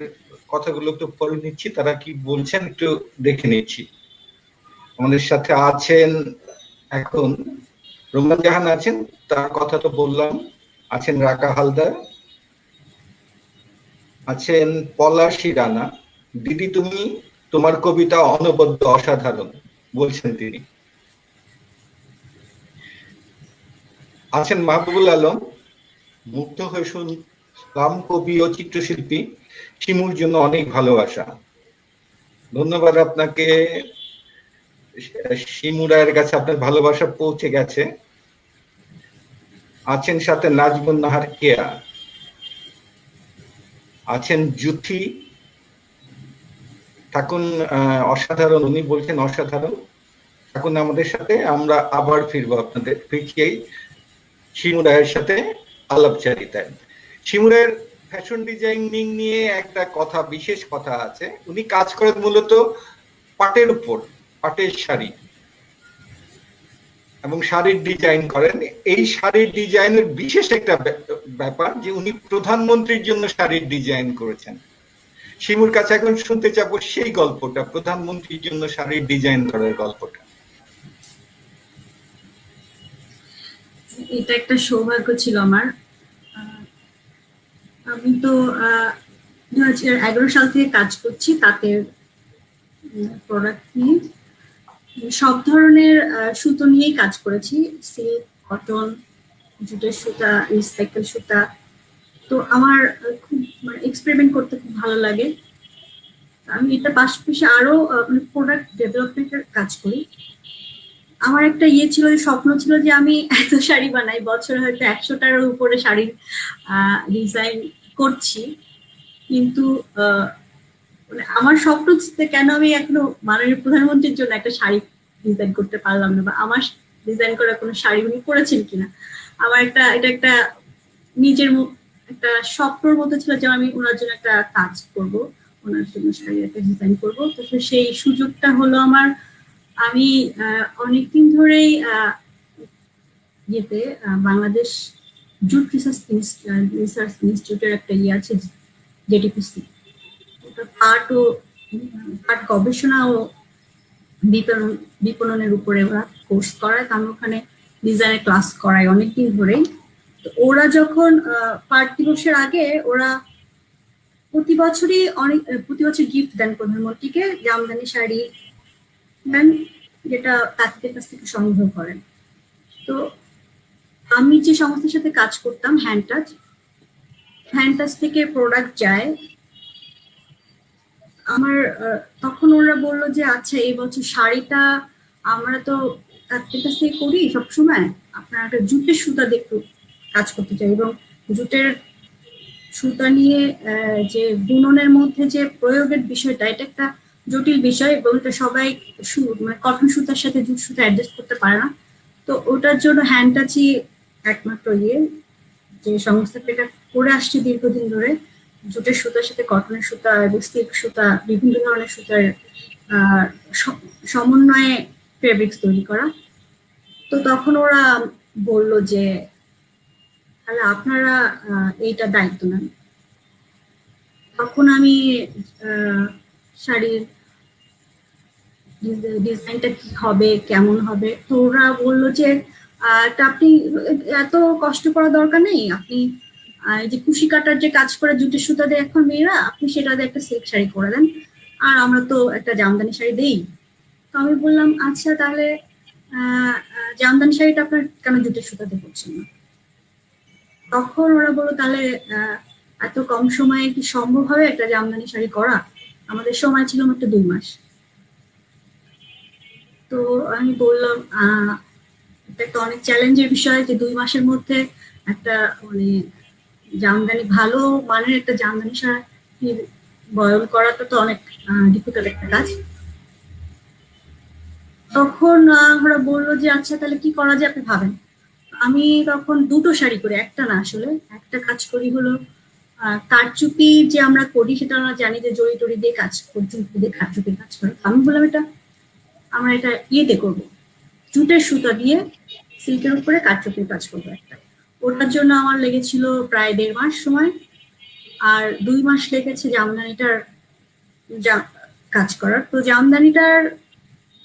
কথাগুলো একটু পড়ে নিচ্ছি, তারা কি বলছেন একটু দেখে নিচ্ছি। আমাদের সাথে আছেন এখন রোমান জাহান আছেন, তার কথা তো বললাম। আছেন রাকা হালদার, আছেন পলাশী রানা। দিদি তুমি, তোমার কবিতা অনবদ্য অসাধারণ বলছেন তিনি। আছেন মাহবুবুল আলম, মুগ্ধ হয়ে শুনলাম কবি ও চিত্রশিল্পী, শিমুর জন্য অনেক ভালোবাসা। ধন্যবাদ আপনাকে, শিমু রায়ের কাছে আপনার ভালোবাসা পৌঁছে গেছে। আছেন সাথে নাজমুন নাহার কেয়া, আছেন জুথি, থাকুন অসাধারণ, উনি বলছেন অসাধারণ, থাকুন আমাদের সাথে। আমরা আবার ফিরবো আপনাদের, ফিরছি শিমু রায়ের সাথে আলাপচারিতায়। শিমু রায়ের ফ্যাশন ডিজাইনিং নিয়ে একটা কথা, বিশেষ কথা আছে। উনি কাজ করেন মূলত পাটের উপর, পাটের শাড়ি এবং শাড়ির ডিজাইন করেন। এই শাড়ির ডিজাইনের বিশেষ একটা ব্যাপার যে উনি প্রধানমন্ত্রীর জন্য শাড়ির ডিজাইন করেছেন। শিমুর কাছে এখন শুনতে চাবো সেই গল্পটা, প্রধানমন্ত্রীর জন্য শাড়ির ডিজাইন করার গল্পটা। এটা একটা সৌভাগ্য ছিল আমার। আমি তো 2011 সাল থেকে কাজ করছি তাঁতের প্রোডাক্ট নিয়ে। সব ধরনের সুতো নিয়েই কাজ করেছি, সিল্ক, কটন, জুটের সুতা, রিসাইকেল সুতা। তো আমার খুব মানে এক্সপেরিমেন্ট করতে খুব ভালো লাগে। আমি এটা পাশাপাশি আরো মানে প্রোডাক্ট ডেভেলপমেন্টের কাজ করি। আমার একটা ছিল, স্বপ্ন ছিল যে আমি এত শাড়ি বানাই, বছরে হয়তো 100টার উপরে শাড়ি ডিজাইন করছি। কিন্তু মানে আমার স্বপ্ন কেন আমি এখনো মাননীয় প্রধানমন্ত্রীর জন্য একটা শাড়ি ডিজাইন করতে পারলাম না, বা আমার ডিজাইন করা কোনো শাড়ি উনি করেছেন কিনা। আমার এটা একটা নিজের একটা স্বপ্নর মতো ছিল যে আমি ওনার জন্য একটা কাজ করব, ওনার জন্য শাড়ি একটা ডিজাইন করবো। তো সেই সুযোগটা হলো আমার। আমি অনেকদিন ধরেই ইয়েতে বাংলাদেশ জুট রিসার্চ ইনস্টিটিউটের একটা আছে, জেটিপিসি। পাট ও পাট গবেষণা ও বিপণনের উপরে ওরা কোর্স করায়। আমি ওখানে ডিজাইনের ক্লাস করাই অনেকদিন ধরেই। তো ওরা যখন পাট দিবসের আগে ওরা প্রতি বছর গিফট দেন প্রধানমন্ত্রীকে, জামদানি শাড়ি দেন, যেটা তাঁতিদের কাছ থেকে সংগ্রহ করেন। তো আমি যে সংস্থার সাথে কাজ করতাম, হ্যান্ড টাচ থেকে প্রোডাক্ট যায় আমার। তখন ওরা বললো যে আচ্ছা এই বছর শাড়িটা আমরা তো তাদের কাছ থেকে করি সবসময়, আপনারা একটা জুটের সুতা দিয়ে একটু কাজ করতে চাই, এবং জুটের সুতা নিয়ে যে বুননের মধ্যে যে প্রয়োগের বিষয়টা, এটা একটা জটিল বিষয় এবং এটা সবাই মানে কটন সুতার সাথে জুট সুতা অ্যাডজাস্ট করতে পারে না। তো ওটার জন্য হ্যান্ড টাচি একমাত্র ইয়ে, যে সংস্থাটা এটা করে আসছে দীর্ঘদিন ধরে, জুটের সুতার সাথে কটনের সুতা এবং সিল্ক সুতা, বিভিন্ন ধরনের সুতার সমন্বয়ে ফেব্রিক্স তৈরি করা। তো তখন ওরা বলল যে তাহলে আপনারা এইটা দায়িত্ব নেন। তখন আমি শাড়ির ডিজাইনটা কি হবে, কেমন হবে, তো ওরা বললো যে তা আপনি এত কষ্ট করার দরকার নেই, আপনি এই যে কুশি কাটার যে কাজ করে জুটের সুতা দিয়ে এখন মেয়েরা, আপনি সেটা দিয়ে একটা সিল্ক শাড়ি করে দেন, আর আমরা তো একটা জামদানি শাড়ি দেই। তো আমি বললাম আচ্ছা তাহলে জামদানি শাড়িটা আপনার কেন জুটের সুতা দিয়ে করছেন না? তখন ওরা বললো তাহলে এত কম সময়ে কি সম্ভব হবে একটা জামদানি শাড়ি করা? আমাদের সময় ছিল মাত্র 2 মাস। তো আমি বললাম এটা একটা অনেক চ্যালেঞ্জের বিষয় যে 2 মাসের মধ্যে একটা মানে জামদানি, ভালো মানের একটা জামদানি শাড়ি বয়ন করাটা তো অনেক ডিফিকাল্ট একটা কাজ। তখন ওরা বললো যে আচ্ছা তাহলে কি করা যায় আপনি ভাবেন। আমি তখন দুটো শাড়ি করে, একটা না আসলে, একটা কাজ করি হলো কারচুপি যে আমরা করি সেটা আমরা জানি যে জড়ি টড়ি দিয়ে কাজ করি, চুপি দিয়ে কারচুপির কাজ করে। আমি বললাম এটা আমরা এটা ইয়েতে করবো, জুটের সুতা দিয়ে সিল্কের উপরে কারচুপির কাজ করবো একটা। ওটার জন্য আমার লেগেছিল প্রায় 1.5 মাস সময়, আর 2 মাস লেগেছে জামদানিটার কাজ করার। তো জামদানিটার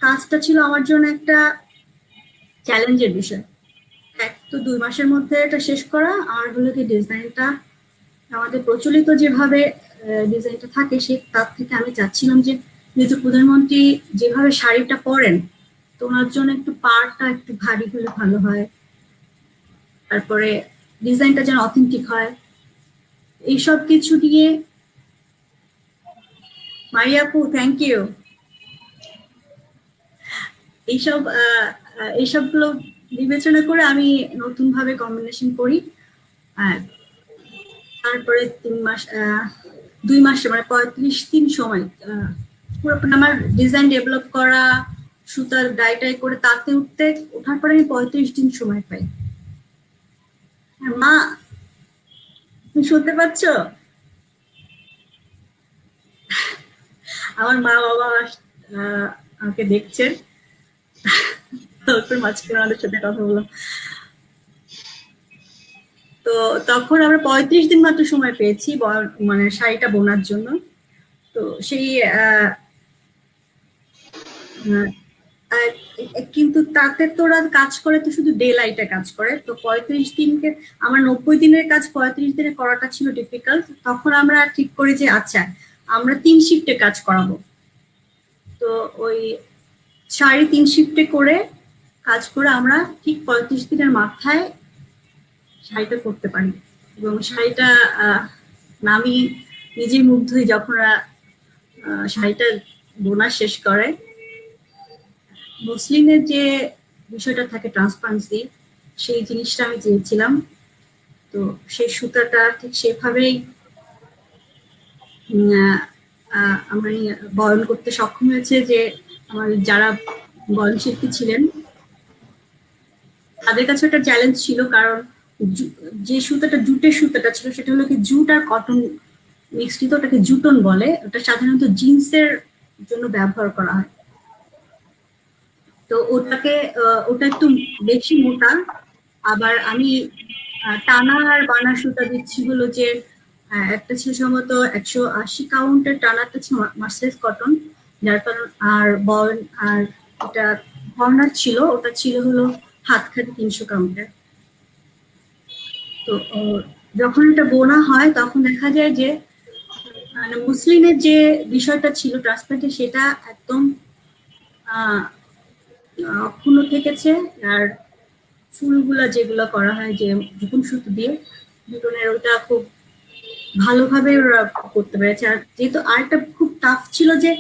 কাজটা ছিল আমার জন্য একটা চ্যালেঞ্জের বিষয়। এক তো 2 মাসের মধ্যে এটা শেষ করা, আর হলো কি ডিজাইনটা আমাদের প্রচলিত যেভাবে ডিজাইনটা থাকে সে তার থেকে আমি চাচ্ছিলাম যে যেহেতু প্রধানমন্ত্রী যেভাবে শাড়িটা পরেন, তো ওনার জন্য একটু পাড়টা একটু ভারী হলে ভালো হয়, তারপরে ডিজাইনটা যেন অথেন্টিক হয়, এইসব কিছু দিয়ে। মারিয়া আপু থ্যাংক ইউ। এইসব এইসবগুলো বিবেচনা করে আমি নতুন ভাবে কম্বিনেশন করি। তারপরে 3 মাস 2 মাস মানে 35 দিন সময় পুরো আমার ডিজাইন ডেভেলপ করা, সুতার ডাই করে তাতে ওঠার পরে আমি 35 দিন সময় পাই। মা তুমি শুনতে পাচ্ছ? আমার মা বাবা আমাকে দেখছেন, মাঝখানে আমাদের সাথে কথা বললাম। তো তখন আমরা 35 দিন মাত্র সময় পেয়েছি মানে শাড়িটা বোনার জন্য। তো সেই কিন্তু তাতে তোরা কাজ করে তো শুধু ডে লাইটে কাজ করে, তো 35 দিনকে আমার 90 দিনের কাজ 35 দিনে করাটা ছিল ডিফিকাল্ট। তখন আমরা ঠিক করি যে আচ্ছা আমরা 3 শিফটে কাজ করাবো। তো ওই শাড়ি 3 শিফটে করে কাজ করে আমরা ঠিক 35 দিনের মাথায় শাড়িটা করতে পারি, এবং শাড়িটা আমি নিজেই মুগ্ধ হই যখন শাড়িটা বোনা শেষ করে। মসলিনের যে বিষয়টা থাকে ট্রান্সপারেন্সি, সেই জিনিসটা আমি চেয়েছিলাম। তো সেই সুতাটা ঠিক সেভাবেই আমি বয়ন করতে সক্ষম হয়েছে। যে আমার যারা বয়ন শিল্পী ছিলেন তাদের কাছে একটা চ্যালেঞ্জ ছিল, কারণ যে সুতাটা জুটের সুতাটা ছিল সেটা হলো কি জুট আর কটন মিশ্রিত, ওটাকে জুটন বলে, ওটা সাধারণত জিন্সের জন্য ব্যবহার করা হয়। তো ওটা একটু বেশি মোটা। আবার আমি টানা আর বানা সুতা দিচ্ছি হলো যে একটা ছিল সম্ভবত 180 কাউন্টের টানাটা ছিল মার্সেলাইজ কটন, যার কারণ আর বয়ন আর এটা কর্নার ছিল, ওটা ছিল হলো হাতখানি 300 কাউন্টের। তো যখন এটা বোনা হয় তখন দেখা যায় যে মানে মুসলিনের যে বিষয়টা ছিল ট্রান্সপারেন্টে সেটা একদম অক্ষুণ্ণ থেকেছে। আর ফুলগুলা যেগুলো করা হয় যে জুটন সুতো দিয়ে, জুটনের ওটা খুব ভালোভাবে ওরা করতে পেরেছে। আর যেহেতু আরেকটা খুব টাফ ছিল যে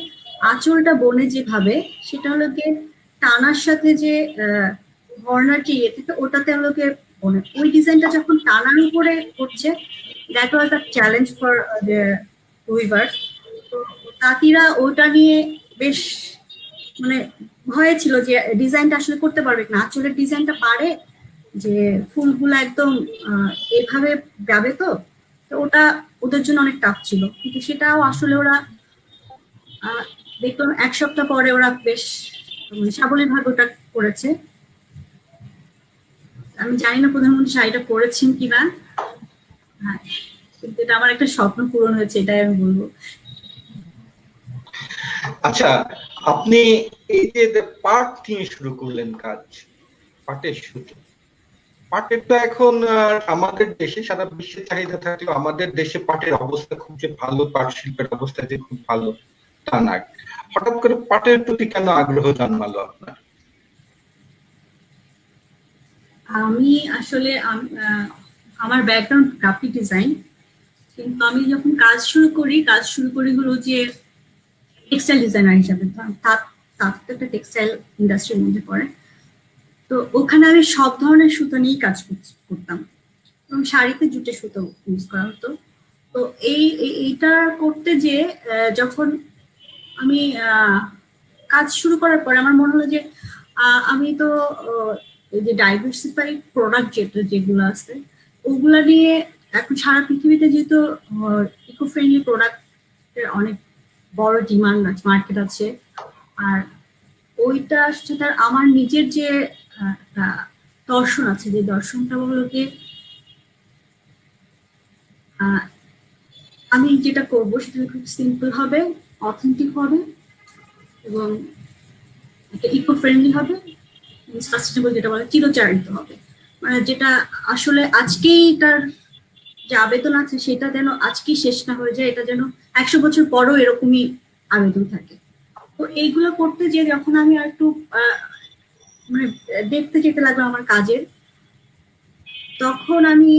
আঁচলটা বনে যেভাবে, সেটা হলো গিয়ে টানার সাথে যে কর্নার যে ইয়ে থেকে ওটাতে হলো গিয়ে বনে, ওই ডিজাইনটা যখন টানার উপরে করছে that was a challenge for the weavers. তো তাঁতিরা ওটা নিয়ে বেশ মানে ভয়ে ছিল যে ডিজাইনটা আসলে করতে পারবে না, আঁচলের ডিজাইনটা পারে, যে ফুলগুলো একদম এভাবে যাবে তো। তো ওটা ওদের জন্য অনেক টাফ ছিল, কিন্তু সেটাও আসলে ওরা দেখলাম 1 সপ্তাহ পরে ওরা বেশ সাবলীল ভাবে ওটা করেছে। আমি জানি না প্রধানমন্ত্রী শাড়িটা পরেছেন কিনা, হ্যাঁ, কিন্তু এটা আমার একটা স্বপ্ন পূরণ হয়েছে, এটাই আমি বলবো। আচ্ছা, আপনি এই যে পাট নিয়ে শুরু করলেন কাজ, পাটের সুতো, পাটের তো এখন আমাদের দেশে সারা বিশ্বে চাহিদা থাকলেও আমাদের দেশে পাটের অবস্থা খুব যে ভালো, পাট শিল্পের অবস্থা যে খুব ভালো তা না। হঠাৎ করে পাটের প্রতি কেন আগ্রহ জন্মালো আপনার? আমি আসলে আমার ব্যাকগ্রাউন্ড গ্রাফিক ডিজাইন, কিন্তু আমি যখন কাজ শুরু করি হলো যে টেক্সটাইল ডিজাইনার হিসাবে। তাঁত তাঁত তো একটা টেক্সটাইল ইন্ডাস্ট্রির মধ্যে পড়ে। তো ওখানে আমি সব ধরনের সুতো নিয়েই কাজ করতাম, এবং শাড়িতে জুটের সুতো ইউজ করা হতো। তো এইটা করতে যে যখন আমি কাজ শুরু করার পরে আমার মনে হলো যে আমি তো এই যে ডাইভার্সিফাইড প্রোডাক্ট যেগুলো আছে ওগুলা নিয়ে এখন সারা পৃথিবীতে যেহেতু ইকো ফ্রেন্ডলি প্রোডাক্টের অনেক বড় ডিমান্ড আছে, মার্কেট আছে। আর ওইটা সাথে আমার নিজের যে একটা দর্শন আছে, যে দর্শনটা হলো যে আমি যেটা করবো সেটা খুব সিম্পল হবে, অথেন্টিক হবে, এবং একটা ইকো ফ্রেন্ডলি হবে, সাস্টেনেবল যেটা বলে চিরচারিত হবে। মানে যেটা আসলে আজকেই তার যে আবেদন আছে সেটা যেন আজকেই শেষ না হয়ে যায়, এটা যেন 100 বছর পরও এরকমই আবেদন থাকে। তো এইগুলো করতে যে যখন আমি আর একটু মানে দেখতে যেতে লাগলো আমার কাজের, তখন আমি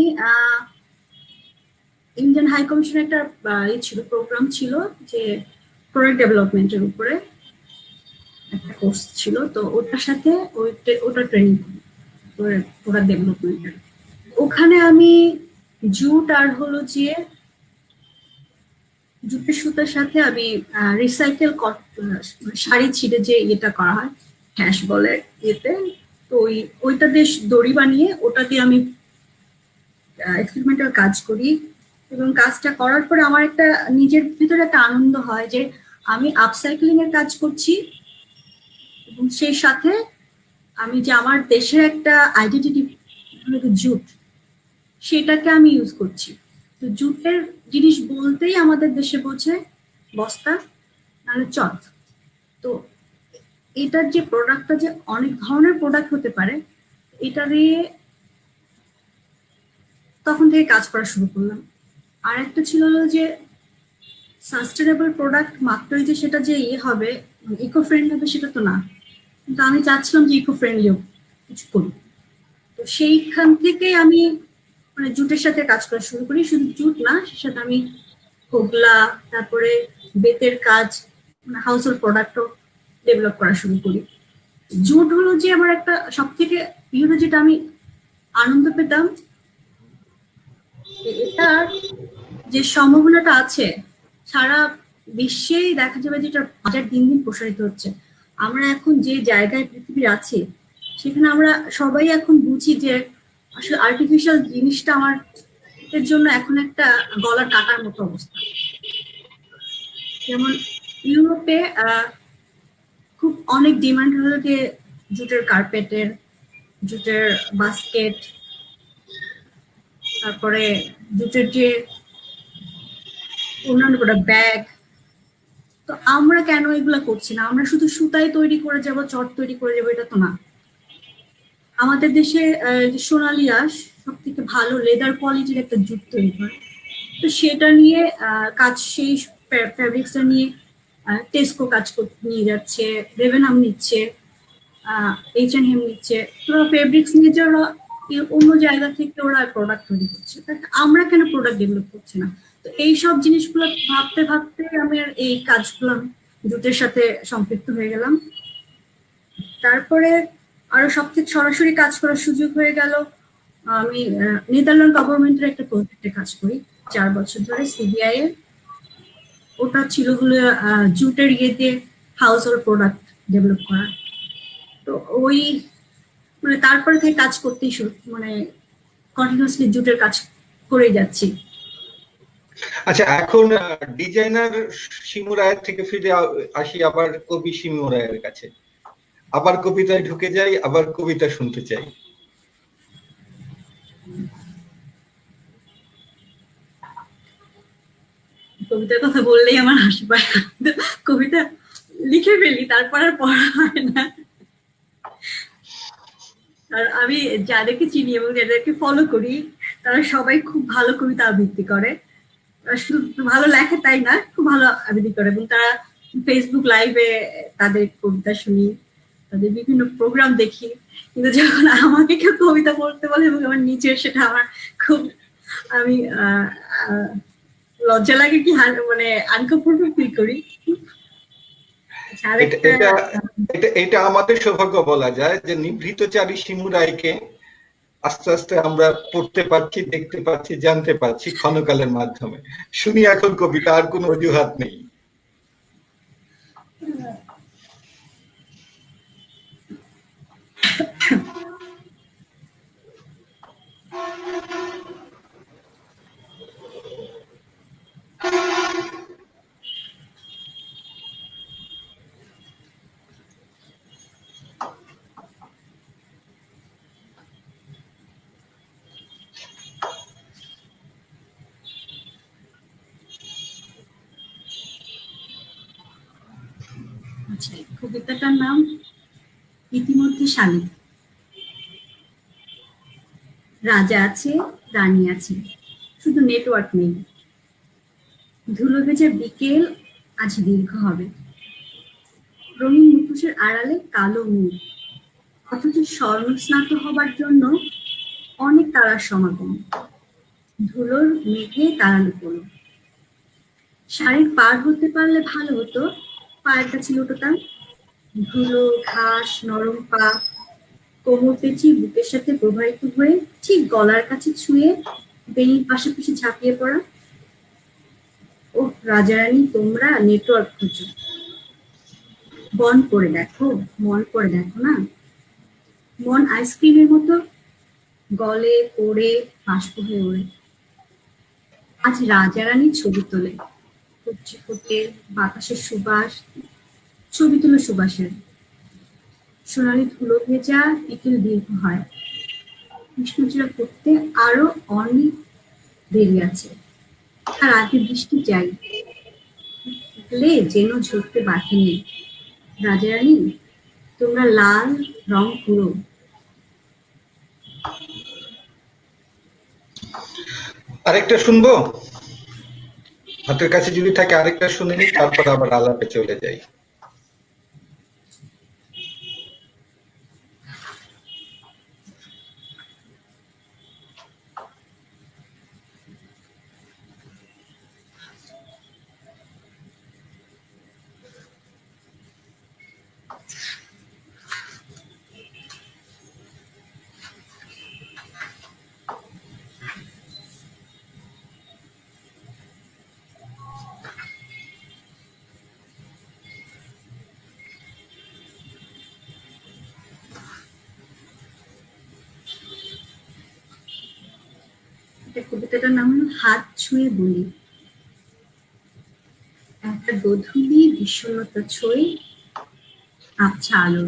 ইন্ডিয়ান হাই কমিশনের একটা ছিল, প্রোগ্রাম ছিল যে প্রোডাক্ট ডেভেলপমেন্টের উপরে একটা কোর্স ছিল। তো ওটার সাথে ওটা ট্রেনিং প্রোডাক্ট ডেভেলপমেন্টের, ওখানে আমি জুট আর হলো যে জুটের সুতার সাথে আমি রিসাইকেল শাড়ি ছিঁড়ে যে ইয়েটা করা হয়, হ্যাশ বলে ইয়েতে, তো ওইটা দিয়ে দড়ি বানিয়ে ওটা দিয়ে আমি এক্সপেরিমেন্টাল কাজ করি। এবং কাজটা করার পরে আমার একটা নিজের ভিতরে একটা আনন্দ হয় যে আমি আপসাইক্লিং এর কাজ করছি, এবং সেই সাথে আমি যে আমার দেশের একটা আইডেন্টিটি জুট, সেটাকে আমি ইউজ করছি। তো জুটের জিনিস বলতেই আমাদের দেশে বোঝে বস্তা নাহলে চট। তো এটার যে প্রোডাক্টটা যে অনেক ধরনের প্রোডাক্ট হতে পারে, এটা দিয়ে তখন থেকে কাজ করা শুরু করলাম। আর একটা ছিল যে সাস্টেনেবল প্রোডাক্ট মাত্রই যে সেটা যে ইয়ে হবে, ইকো ফ্রেন্ডলি হবে সেটা তো না, কিন্তু আমি চাচ্ছিলাম যে ইকো ফ্রেন্ডলিও কিছু করি। তো সেইখান থেকে আমি মানে জুটের সাথে কাজ করা শুরু করি। শুধু জুট না, সে সাথে আমি হোগলা, তারপরে বেতের কাজ, মানে হাউস হোল্ড প্রোডাক্টও ডেভেলপ করা শুরু করি। জুট হলো যে আমার একটা সব থেকে প্রিয়, যেটা আমি আনন্দ পেতাম, এটার যে সম্ভাবনাটা আছে সারা বিশ্বেই দেখা যাবে যে এটার বাজার দিন দিন প্রসারিত হচ্ছে। আমরা এখন যে জায়গায় পৃথিবীর আছি সেখানে আমরা সবাই এখন বুঝি যে আসলে আর্টিফিশিয়াল জিনিসটা আমার এর জন্য এখন একটা গলা কাটার মতো অবস্থা। যেমন ইউরোপে খুব অনেক ডিমান্ড হলো যে জুটের কার্পেটের, জুটের বাস্কেট, তারপরে জুটের যে অন্যান্য প্রোডাক্ট, ব্যাগ। তো আমরা কেন এগুলা করছি না? আমরা শুধু সুতাই তৈরি করে যাব, চট তৈরি করে যাবো, এটা তো না। আমাদের দেশে সোনালী আঁশ সব থেকে ভালো লেদার কোয়ালিটির একটা জুট তৈরি করে। তো সেটা নিয়ে কাজ, সেই ফ্যাব্রিক্সটা নিয়ে টেস্কো কাজ করতে নিয়ে যাচ্ছে, রেভেনহাম নিচ্ছে, H&M নিচ্ছে। ওরা ফেব্রিক্স নিয়ে যে ওরা অন্য জায়গা থেকে ওরা প্রোডাক্ট তৈরি করছে, আমরা কেন প্রোডাক্ট ডেভেলপ করছি না? তো এইসব জিনিসগুলো ভাবতে ভাবতে আমি আর এই কাজগুলো জুটের সাথে সম্পৃক্ত হয়ে গেলাম। তারপরে আরো সব থেকে সরাসরি কাজ করার সুযোগ হয়ে গেল, আমি নেদারল্যান্ড গভর্নমেন্টের একটা প্রজেক্টে কাজ করি। 4 বছর ধরে সিবিআই এর। ওটা ছিল হলো জুটের ইয়েতে হাউস হোল্ড প্রোডাক্ট ডেভেলপ করা। তো ওই মানে তারপরে থেকে কাজ করতেই শুরু, মানে কন্টিনিউসলি জুটের কাজ করে যাচ্ছি। আচ্ছা, এখন ডিজাইনার শিমু রায়ের থেকে ফিরে আসি আবার কবি শিমু রায়ের কাছে। আবার কবিতায় ঢুকে যাই, আবার কবিতা শুনতে চাই। কবিতার কথা বললেই আমার হাসি পায়। কবিতা লিখে ফেলি, তারপর আর পড়া হয় না। আর আমি যাদেরকে চিনি এবং যাদেরকে ফলো করি, তারা সবাই খুব ভালো কবিতা আবৃত্তি করে। শুধু ভালো লেখে তাই না, খুব ভালো আবৃত্তি করে। এবং তারা ফেসবুক লাইভে তাদের কবিতা শুনি, তাদের বিভিন্ন প্রোগ্রাম দেখি। কিন্তু যখন আমাকে কেউ কবিতা পড়তে বলে এবং আমার নিচের, সেটা আমার খুব, আমি লজ্জা লাগে কি মানে আনকমফোর্টেবল ফিল করি। এটা এটা এটা এটা আমাদের সৌভাগ্য বলা যায় যে নিভৃতচারী শিমু রায়কে আস্তে আস্তে আমরা পড়তে পারছি, দেখতে পাচ্ছি, জানতে পারছি ক্ষণকালের মাধ্যমে। শুনি এখন কবিতা, আর কোনো অজুহাত নেই। আচ্ছা, কবিতাটার নাম ইতিমধ্যে শালিক। রাজা আছে, রানী আছে, শুধু নেটওয়ার্ক নেই। ধুলো ভেজা বিকেল আজ দীর্ঘ হবে, রঙিন মুখোশের আড়ালে কালো মুখ, অথচ স্বর্ণ স্নাত হবার জন্য অনেক তারার সমাগম। ধুলোর মেঘে তাড়ানো পড়ল। শাড়ির পার হতে পারলে ভালো হতো, পায়ের কাছে লুটোতাম। ধুলো, ঘাস, নরম পা, কোমর পেঁচিয়ে বুকের সাথে প্রবাহিত হয়ে ঠিক গলার কাছে ছুঁয়ে বেনির পাশাপাশি ঝাঁপিয়ে পড়া। ও রাজারানী, তোমরা নেটওয়ার্ক খুঁজো, বন করে দেখো, মন করে দেখো না। মন আইসক্রিমের মতো গলে পড়ে বাষ্প হয়ে ওড়ে। আজ রাজারানী ছবি তোলে, সবজি ফোটে, বাতাসের সুবাস, ছবি তুলো সুবাসের। সোনালি ধুলো ভেজা বিকেল দীর্ঘ হয়, কৃষ্ণচূড়া করতে আরো অনেক দেরি আছে। আর আগে বৃষ্টি চাই, ফুটলে যেন ঝরতে বাকি নেই। রাজারানী, তোমরা লাল রং পুরো। আরেকটা শুনবো? হাতের কাছে যদি থাকে আরেকটা শুনে নিই, তারপর আবার আলাপে চলে যাই। কবিতাটার নাম হলো হাত ছুঁয়ে বলি। একটা গধূলি বিষণ্ণতা ছুঁয়ে আবছা আলো,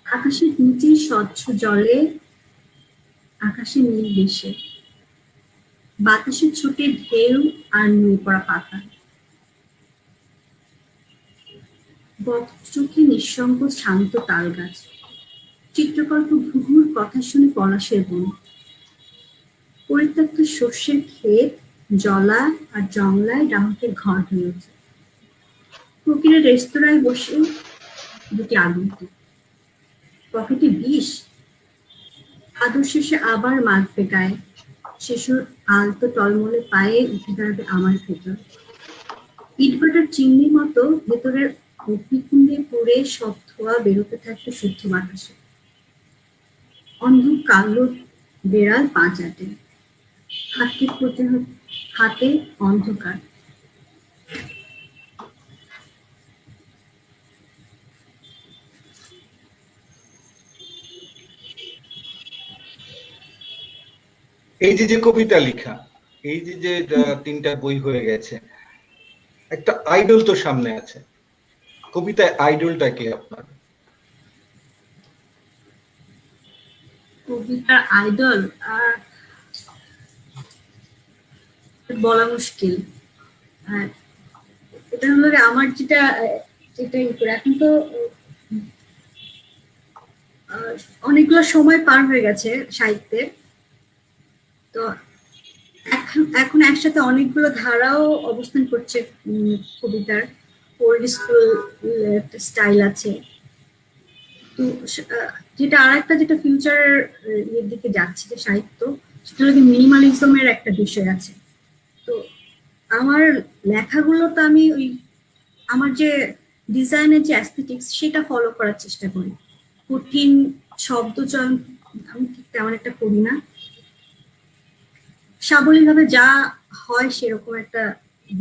আকাশের নিচে স্বচ্ছ জলে, আকাশে নীল বেশে, বাতাসে ছুটে ঢেউ আর নুয়ে পড়া পাতা, বকচোখে নিঃসঙ্গ শান্ত তাল গাছ, চিত্রকল্প ঘুঘুর কথা শুনে পলাশের বন, পরিত্যক্ত শস্যের ক্ষেত, জলা আর জংলায় গ্রাহকের ঘর হয়ে ওঠে। ফকিরের রেস্তোরাঁয় বসে দুটি আগন্তুক, পকেটে বিষ, আদর শেষে আবার মাখবে গায়ে, শিশুর আলতো টলমলে পায়ে উঠে দাঁড়াবে আমার ভেতর। ইটভাটার চিমনির মতো ভেতরের অগ্নিকুণ্ডে পুড়ে সব ধোঁয়া বেরোতে থাকবে শুদ্ধ বাতাসে। অন্ধ কালো বেড়াল পা চাটে, হাতে হাতে অন্ধকার। এই যে যে কবিতা লেখা, এই যে যে তিনটা বই হয়ে গেছে, একটা আইডল তো সামনে আছে। কবিতায় আইডলটা কে আপনার? কবিতার আইডল বলা মুশকিল। এটা হলো আমার যেটা যেটা এখন তো অনেকগুলো সময় পার হয়ে গেছে সাহিত্যে, তো এখন একসাথে অনেকগুলো ধারাও অবস্থান করছে কবিতার। ওল্ড স্কুল স্টাইল আছে, তো যেটা আর একটা যেটা ফিউচার এর দিকে যাচ্ছে যে সাহিত্য, সেটা হলো মিনিমালিজমের একটা বিষয় আছে। তো আমার লেখাগুলো তো আমি ওই আমার যে ডিজাইনের যে অ্যাস্থেটিক্স সেটা ফলো করার চেষ্টা করি। কঠিন শব্দচয়ন আমি ঠিক তেমন একটা করি না, সাবলীলভাবে যা হয় সেরকম একটা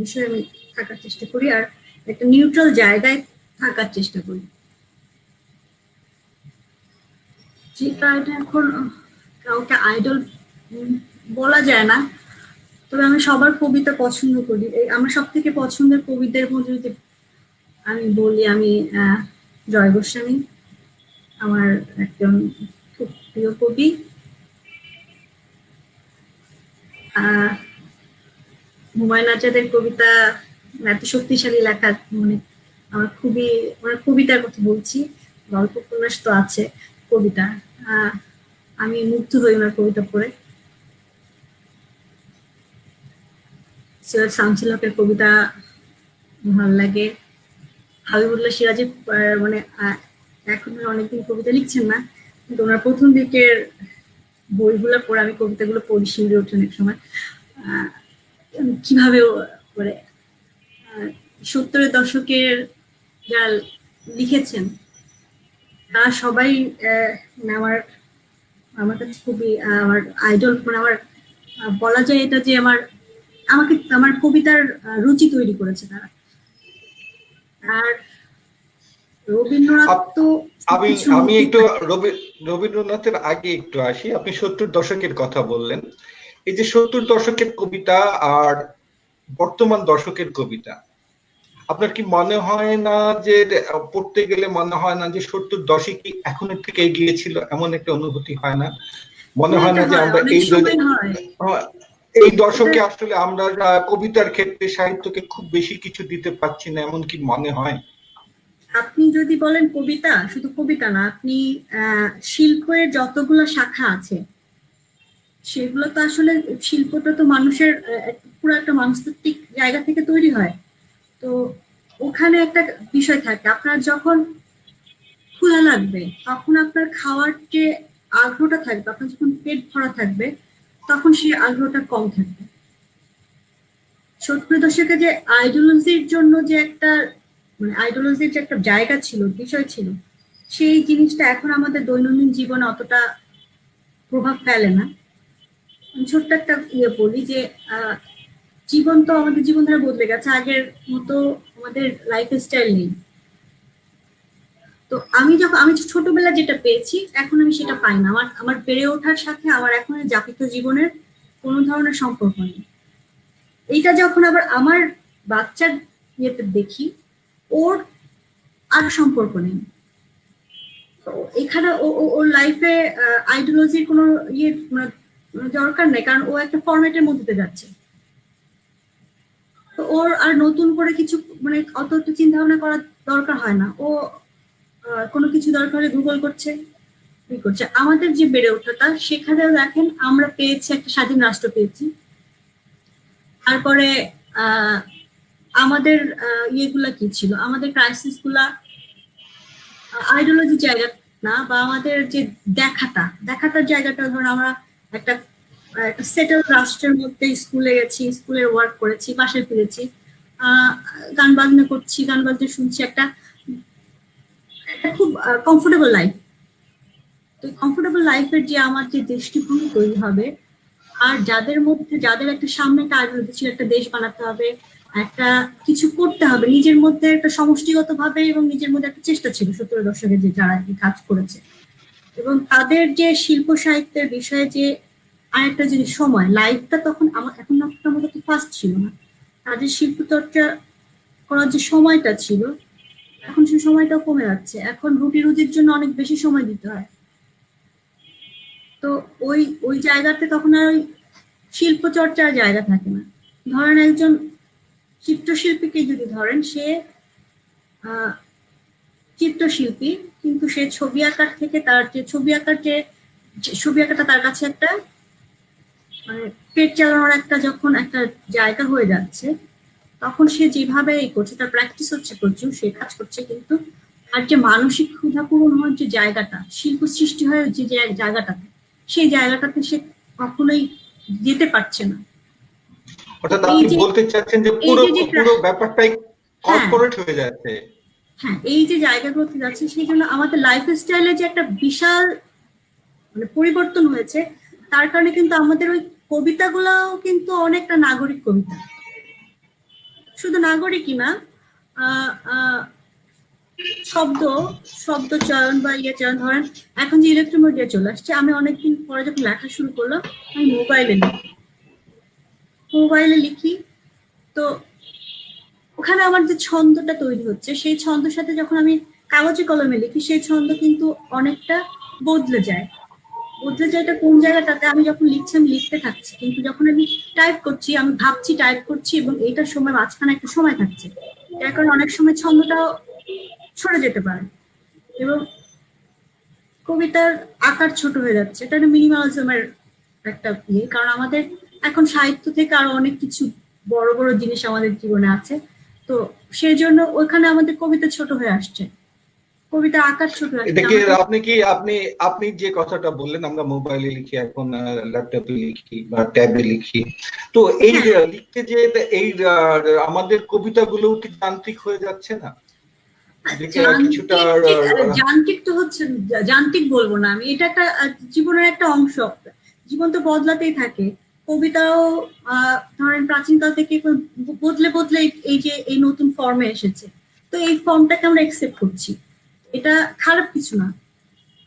বিষয় আমি থাকার চেষ্টা করি, আর একটা নিউট্রাল জায়গায় থাকার চেষ্টা করি। যেটা এটা এখন কাউকে আইডল বলা যায় না, তবে আমি সবার কবিতা পছন্দ করি। আমার সব থেকে পছন্দের কবিদের মধ্যে যদি আমি বলি, আমি জয় গোস্বামী আমার একজন খুব প্রিয় কবি। হুমায়ুন আজাদের কবিতা এত শক্তিশালী লেখা, মানে আমার খুবই, মানে কবিতার কথা বলছি, গল্প উপন্যাস তো আছে, কবিতা আমি মুগ্ধ হই ওনার কবিতা পড়ে। সৈয়দ শামসুল হকের কবিতা ভালো লাগে। হাবিবুল্লাহ সিরাজি মানে এখন অনেকদিন কবিতা লিখছেন না, কিন্তু ওনার প্রথম দিকের বইগুলো পড়ে আমি কবিতাগুলো পড়ি, শিউরে ওঠে অনেক সময়। কিভাবে মানে 70-এর দশকের যারা লিখেছেন তারা সবাই মানে আমার আমার কাছে খুবই আমার আইডল, মানে আমার বলা যায় এটা যে আমাকে আমার কবিতার রুচি তৈরি করেছে তারা। আর রবীন্দ্রনাথ তো আমি কিছু আমি একটু রবীন্দ্রনাথের আগে একটু আসি। আপনি 70 দশকের কথা বললেন, এই যে 70 দশকের কবিতা আর বর্তমান দশকের কবিতা, আপনার কি মনে হয় না যে পড়তে গেলে মনে হয় না যে 70 দশকই এখনের থেকে এগিয়ে ছিল, এমন একটা অনুভূতি হয় না? মনে হয় না যে আমরা অনেক সময় হয় এই এটা। দশকে আসলে আমরা কবিতার ক্ষেত্রে সাহিত্যকে খুব বেশি কিছু দিতে পারছি না, এমন কি মনে হয়? আপনি যদি বলেন কবিতা, শুধু কবিতা না, আপনি শিল্পের যতগুলো শাখা আছে সেগুলো তো আসলে, শিল্পটা তো মানুষের পুরো একটা মনস্তাত্ত্বিক জায়গা থেকে তৈরি হয়। তো ওখানে একটা বিষয় থাকে, আপনার যখন ক্ষুধা লাগবে তখন আপনার খাওয়ার যে আগ্রহটা থাকবে, আপনার যখন পেট ভরা থাকবে তখন সেই আগ্রহটা কম থাকবে। 70 দশকে যে আইডিওলজির জন্য যে একটা, মানে আইডিওলজির যে একটা জায়গা ছিল, বিষয় ছিল, সেই জিনিসটা এখন আমাদের দৈনন্দিন জীবনে অতটা প্রভাব ফেলে না। আমি ছোট্ট একটা বলি যে জীবন তো, আমাদের জীবনধারা বদলে গেছে, আগের মতো আমাদের লাইফ স্টাইল নেই। তো আমি ছোটবেলা যেটা পেয়েছি এখন আমি সেটা পাই না। আমার আমার বেড়ে ওঠার সাথে আমার এখন যাপিত জীবনের কোনো ধরনের সম্পর্ক নেই। এইটা যখন আবার আমার বাচ্চার ইয়েতে দেখি, ওর আর সম্পর্ক নেই। তো এখানে ওর লাইফে আইডিওলজির কোনো ইয়ে দরকার নেই, কারণ ও একটা ফরম্যাটের মধ্যে যাচ্ছে। তো ওর আর নতুন করে কিছু মানে অত একটু চিন্তা ভাবনা করার দরকার হয় না। ও কোনো কিছু দরকার হলে গুগল করছে, ই করছে। আমাদের যে বেড়ে ওঠাটা, সেখানেও দেখেন আমরা পেয়েছি একটা স্বাধীন রাষ্ট্র পেয়েছি। তারপরে আহ আমাদের ইয়েগুলা কি ছিল, আমাদের ক্রাইসিস গুলা আইডিওলজি জায়গা না, বা আমাদের যে দেখাটার জায়গাটা, ধরুন আমরা একটা একটা সেটেল রাষ্ট্রের মধ্যে স্কুলে গেছি, স্কুলের ওয়ার্ক করেছি, বাসায় ফিরেছি, গান বাজনা করছি, গান বাজনা শুনছি, একটা একটা খুব কমফোর্টেবল লাইফ। তো কমফোর্টেবল লাইফের যে আমার যে দৃষ্টিভঙ্গি তৈরি হবে, আর যাদের একটা সামনে একটা আইডিওলজি ছিল, একটা দেশ বানাতে হবে, একটা কিছু করতে হবে, নিজের মধ্যে একটা সমষ্টিগত ভাবে এবং নিজের মধ্যে একটা চেষ্টা ছিল 70 দশকে যে যারা এই কাজ করেছে, এবং তাদের যে শিল্প সাহিত্যের বিষয়ে যে আরেকটা জিনিস, সময় লাইফটা তখন এখন আমাদের তো ফাস্ট ছিল না, তাদের শিল্প চর্চা করার যে সময়টা ছিল, এখন সেই সময়টাও কমে যাচ্ছে। এখন রুটি রুজির জন্য অনেক বেশি সময় দিতে হয়। তো ওই ওই জায়গাতে তখন আর ওই শিল্প চর্চার জায়গা থাকে না। ধরেন একজন চিত্রশিল্পীকে যদি ধরেন, সে আহ, চিত্রশিল্পী, কিন্তু সে ছবি আঁকার থেকে তার যে ছবি আঁকাটা তার কাছে একটা মানে পেট চালানোর একটা যখন একটা জায়গা হয়ে যাচ্ছে, তখন সে যেভাবে এই করছে, তার প্র্যাকটিস হচ্ছে প্রচুর, সে কাজ করছে, কিন্তু আর যে মানসিক ক্ষুধা পূরণ হওয়ার যে জায়গাটা, শিল্প সৃষ্টি হয় যে জায়গাটাতে, সেই জায়গাটাতে সে কখনোই যেতে পারছে না। তো অর্থাৎ এই আপনি যে বলতে চাচ্ছেন যে এই পুরো যে যে পুরো ব্যাপারটাই হ্যাঁ, কর্পোরেট হয়ে যাচ্ছে। হ্যাঁ, এই যে জায়গাগুলোতে যাচ্ছে, সেই জন্য আমাদের লাইফ স্টাইলে যে একটা বিশাল মানে পরিবর্তন হয়েছে, তার কারণে কিন্তু আমাদের ওই কবিতাগুলোও কিন্তু অনেকটা নাগরিক কবিতা, শুধু নাগরিকই না, আহ আহ শব্দ শব্দ চয়ন বা ইয়ে চয়ন, ধরেন এখন যে ইলেকট্রোমিডিয়া চলে আসছে, আমি অনেকদিন পরে যখন লেখা শুরু করলাম, আমি মোবাইলে লিখি। তো ওখানে আমার যে ছন্দটা তৈরি হচ্ছে, সেই ছন্দের সাথে যখন আমি কাগজে কলমে লিখি, সেই ছন্দ কিন্তু অনেকটা বদলে যায়। এটা কোন জায়গাটাতে, আমি যখন লিখছি আমি লিখতে থাকছি, কিন্তু যখন আমি টাইপ করছি আমি ভাবছি টাইপ করছি, এবং এইটার সময় মাঝখানে একটা সময় থাকছে, যার কারণে অনেক সময় ছন্দটাও সরে যেতে পারে, এবং কবিতার আকার ছোট হয়ে যাচ্ছে। এটা একটা মিনিমালিজমের একটা ইয়ে, কারণ আমাদের এখন সাহিত্য থেকে আরো অনেক কিছু বড় বড় জিনিস আমাদের জীবনে আছে। তো সেই জন্য ওইখানে আমাদের কবিতা ছোট হয়ে আসছে, কবিতার আকার ছোট হয়ে এটা আসছে কি আমাদের। আপনি যে কথাটা বললেন, আমরা মোবাইলে লিখি এখন, ল্যাপটপে লিখি বা ট্যাবে লিখি, তো এই হ্যাঁ, লিখতে যে এই আমাদের কবিতাগুলো কি যান্ত্রিক হয়ে যাচ্ছে না? যে কিছুটা যান্ত্রিক তো হচ্ছে, যান্ত্রিক বলবো না আমি, এটা একটা জীবনের একটা অংশ। জীবন তো বদলাতেই থাকে। কবিতাও ধরেন প্রাচীনকাল থেকে বদলে বদলে এই যে এই নতুন ফর্মে এসেছে, তো এই ফর্মটাকে আমরা একসেপ্ট করছি, এটা খারাপ কিছু না।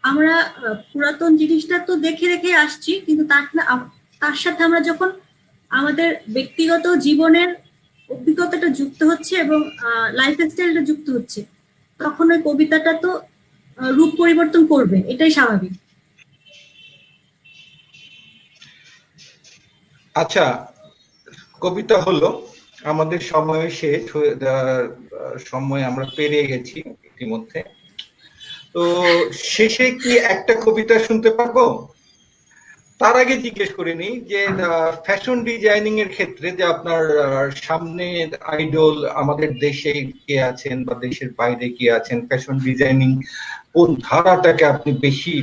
আমরা পুরাতন জিনিসটা তো দেখে দেখে আসছি, কিন্তু তার সাথে আমরা যখন আমাদের ব্যক্তিগত জীবনের অভিজ্ঞতাটা যুক্ত হচ্ছে এবং লাইফ স্টাইলটা যুক্ত হচ্ছে, তখন ওই কবিতাটা তো রূপ পরিবর্তন করবে, এটাই স্বাভাবিক। আচ্ছা, কবিতা হলো আমাদের সময় শেষ হয়ে সময় আমরা পেরিয়ে গেছি ইতিমধ্যে। তো শেষে কি একটা কবিতা শুনতে পারবো? তার আগে জিজ্ঞেস করে নিই যে ফ্যাশন ডিজাইনিং এর ক্ষেত্রে যে আপনার সামনে আইডল আমাদের দেশে কে আছেন বা দেশের বাইরে কে আছেন, ফ্যাশন ডিজাইনিং কোন ধারাটাকে আপনি বেশি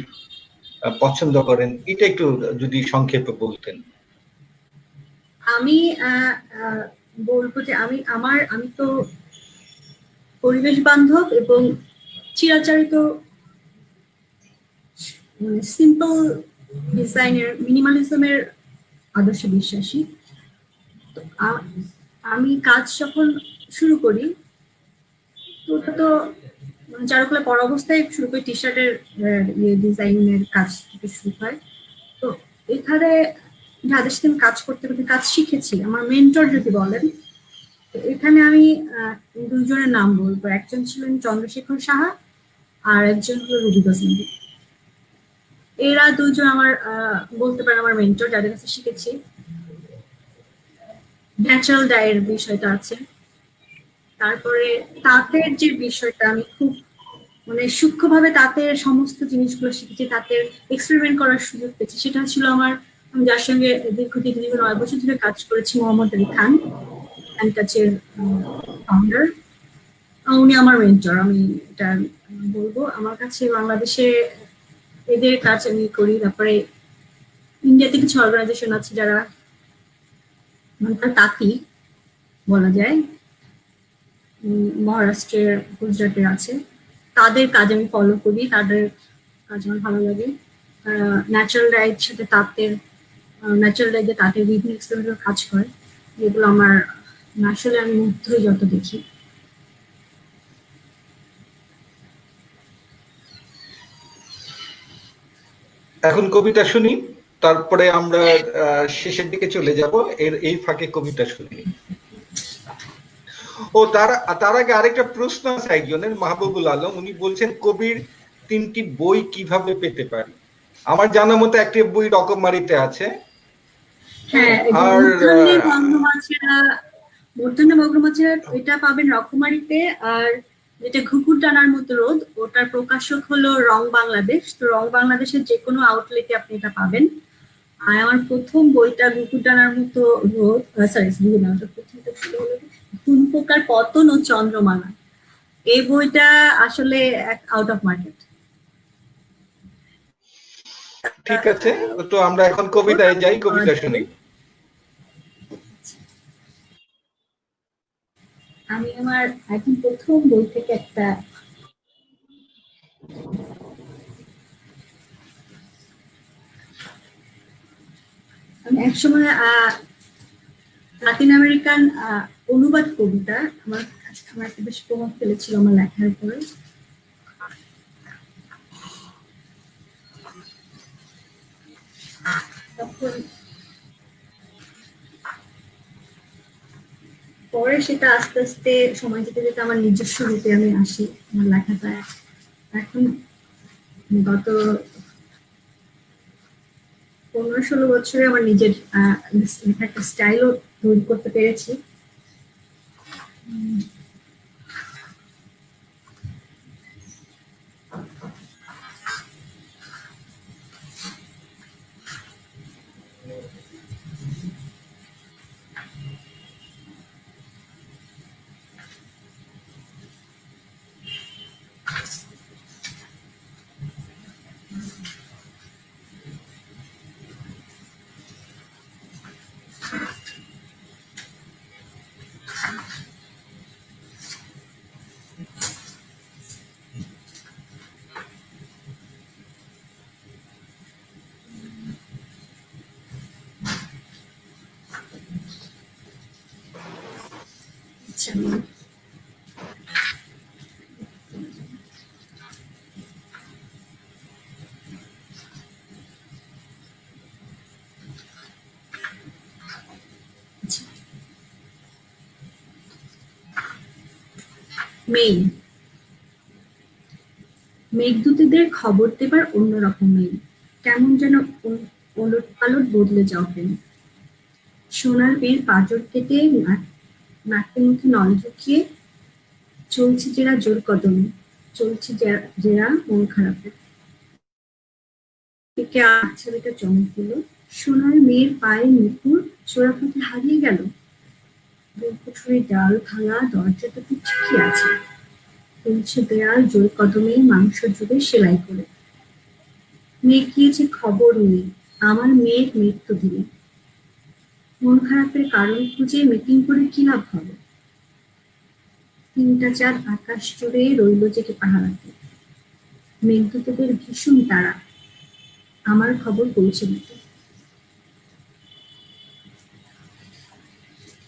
পছন্দ করেন, এটা একটু যদি সংক্ষেপে বলতেন। আমি বলবো যে আমি তো পরিবেশ বান্ধব এবং চিরাচরিত সিম্পল ডিজাইনের মিনিমালিজমের আদর্শে বিশ্বাসী। তো আমি কাজ যখন শুরু করি, তো ওটা তো চারুকলা পড়া অবস্থায় শুরু করি, টি শার্টের ডিজাইনের কাজ থেকে শুরু হয়। তো এখানে যাদের সাথে আমি কাজ করতে করতে কাজ শিখেছি, আমার মেন্টর যদি বলেন, তো এখানে আমি দুজনের নাম বলবো। একজন ছিলেন চন্দ্রশেখর সাহা, আর একজন হলো রুবি গজনবী। এরা দুজন আমার বলতে পারেন আমার মেন্টর, যাদের কাছে শিখেছি। ন্যাচারাল ডায়ের বিষয়টা আছে, তারপরে তাঁতের যে বিষয়টা আমি খুব মানে সূক্ষ্মভাবে তাঁতের সমস্ত জিনিসগুলো শিখেছি, তাঁতের এক্সপেরিমেন্ট করার সুযোগ পেয়েছি। সেটা ছিল আমি যার সঙ্গে দীর্ঘ 9 বছর ধরে কাজ করেছি, মোহাম্মদ আলী খান, হ্যান্ড টাচের ফাউন্ডার। উনি আমার মেন্টর, আমি এটা বলবো। আমার কাছে বাংলাদেশে এদের কাজ আমি করি। তারপরে ইন্ডিয়াতে কিছু অর্গানাইজেশন আছে যারা মানে তাঁতি বলা যায়, মহারাষ্ট্রের, গুজরাটের আছে, তাদের কাজ আমি ফলো করি, তাদের কাজ আমার ভালো লাগে। ন্যাচারাল রাইট সাথে তাঁতের ন্যাচারাল লাইটে তাতে বিভিন্ন এক্সপেরিমেন্টাল কাজ করে, যেগুলো আমার আসলে আমি মুগ্ধ হই যত দেখি। এখন কবিতা শুনি, তারপরে আমরা শেষের দিকে চলে যাব। এই ফাঁকে কবিতা শুনি। ও তার তার আগে আরেকটা প্রশ্ন আছে একজনের, মাহবুবুল আলম, উনি বলছেন কবির 3টি বই কিভাবে পেতে পারি। আমার জানা মতো একটি বই রকমারিতে আছে। হ্যাঁ, আর মূর্ধন্য বঙ্গমাছেরা এটা পাবেন রকমারিতে। আর যেটা ঘুঘুর ডানার মতো রোদ, ওটার প্রকাশক হলো রং বাংলাদেশ। তো রং বাংলাদেশের যে কোনো আউটলেটে আপনি এটা পাবেন। আর আমার প্রথম বইটা ঘুঘুর ডানার মতো রোদ, সরি ঘুঘুর ডানার প্রথমটা ছিল হলো ঘুম পোকার পতন ও চন্দ্রমালা। এই বইটা আসলে আউট অফ মার্কেট। ঠিক আছে, তো আমরা এখন কবিতায় যাই, কবিতা শুনি। আমি আমার এখন প্রথম বই থেকে একটা আমি একসময় লাতিন আমেরিকান অনুবাদ কবিতা আমার একটা বেশ প্রভাব ফেলেছিল আমার লেখার উপরে। তখন পরে সেটা আস্তে আস্তে সময় যেতে যেতে আমার নিজস্ব রূপে আমি আসি আমার লেখাটা। এখন গত 15-16 বছরে আমার নিজের একটা স্টাইলও তৈরি করতে পেরেছি। আচ্ছা, মেইল। মেঘদূতীদের খবর দেবার অন্যরকম মেইল। কেমন যেন ওলট পালট বদলে যাও প্রেম। সোনার মেয়ের পাঁজর কেটে নাকে মুখে নল ঢুকিয়ে চলছে জেরা জোর কদমে, চলছে জেরা মন খারাপে। একে আচ্ছাদিত চমক দিল, সোনার মেয়ের পায়ে নুপুর চোরাপথে হারিয়ে গেল। কুঠুরি ডাল ভাঙা দরজাটা তো ঠিকই আছে, চলছে দেয়াল জোর কদমে মাংস জুড়ে সেলাই করে। মেয়ে গিয়েছে খবর নেই, আমার মেয়ের মৃত্যু দিনে। মন খারাপের কারণ খুঁজে মিটিং করে কি লাভ হবে? 3টা চাঁদ আকাশ জুড়ে রইল জেগে পাহারাতে। মেঘদূতদের ভীষণ তারা, আমার খবর পৌঁছে দিতে।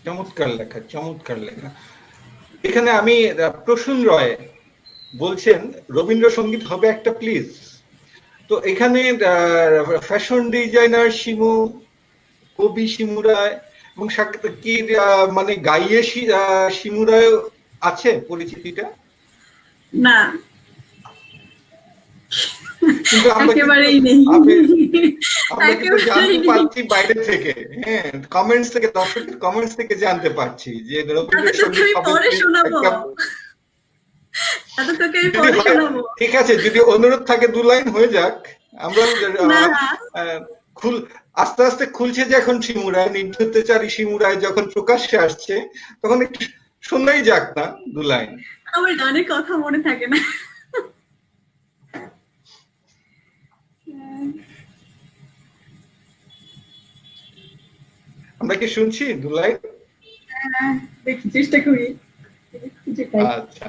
চমৎকার লেখা, চমৎকার লেখা। এখানে আমি প্রসূন রয় বলছেন রবীন্দ্রসঙ্গীত হবে একটা প্লিজ। তো এখানে ফ্যাশন ডিজাইনার শিমু, কবি শিমু রায় এবং কি মানে গাইয়ে শিমু রায় আছে পরিচিতিটা? না, কিন্তু আমরা একেবারেই নেই। আমরা কিন্তু একেবারেই জানতে নেই। পারছি বাইরে থেকে, হ্যাঁ, কমেন্টস থেকে, দর্শকের কমেন্টস থেকে জানতে পারছি যে এতটুকু রবীন্দ্রসঙ্গীত আমি হবে পরে প্লিজ শোনাবো, একটা। এতটুকু আমি যদি পরে হয় শোনাবো। ঠিক আছে, যদি অনুরোধ থাকে 2 লাইন হয়ে যাক। আমরা না, খুল আস্তে আস্তে খুলছে যে এখন শিমুরায়, নির্যাতচারী শিমুরায় যখন প্রকাশ্যে আসছে, তখন একটু শোনাই যাক না 2 লাইন। আমার গানের কথা মনে থাকে না। আমরা কি শুনছি 2 লাইন? দেখি, চেষ্টা করি খুঁজে পাই। আচ্ছা।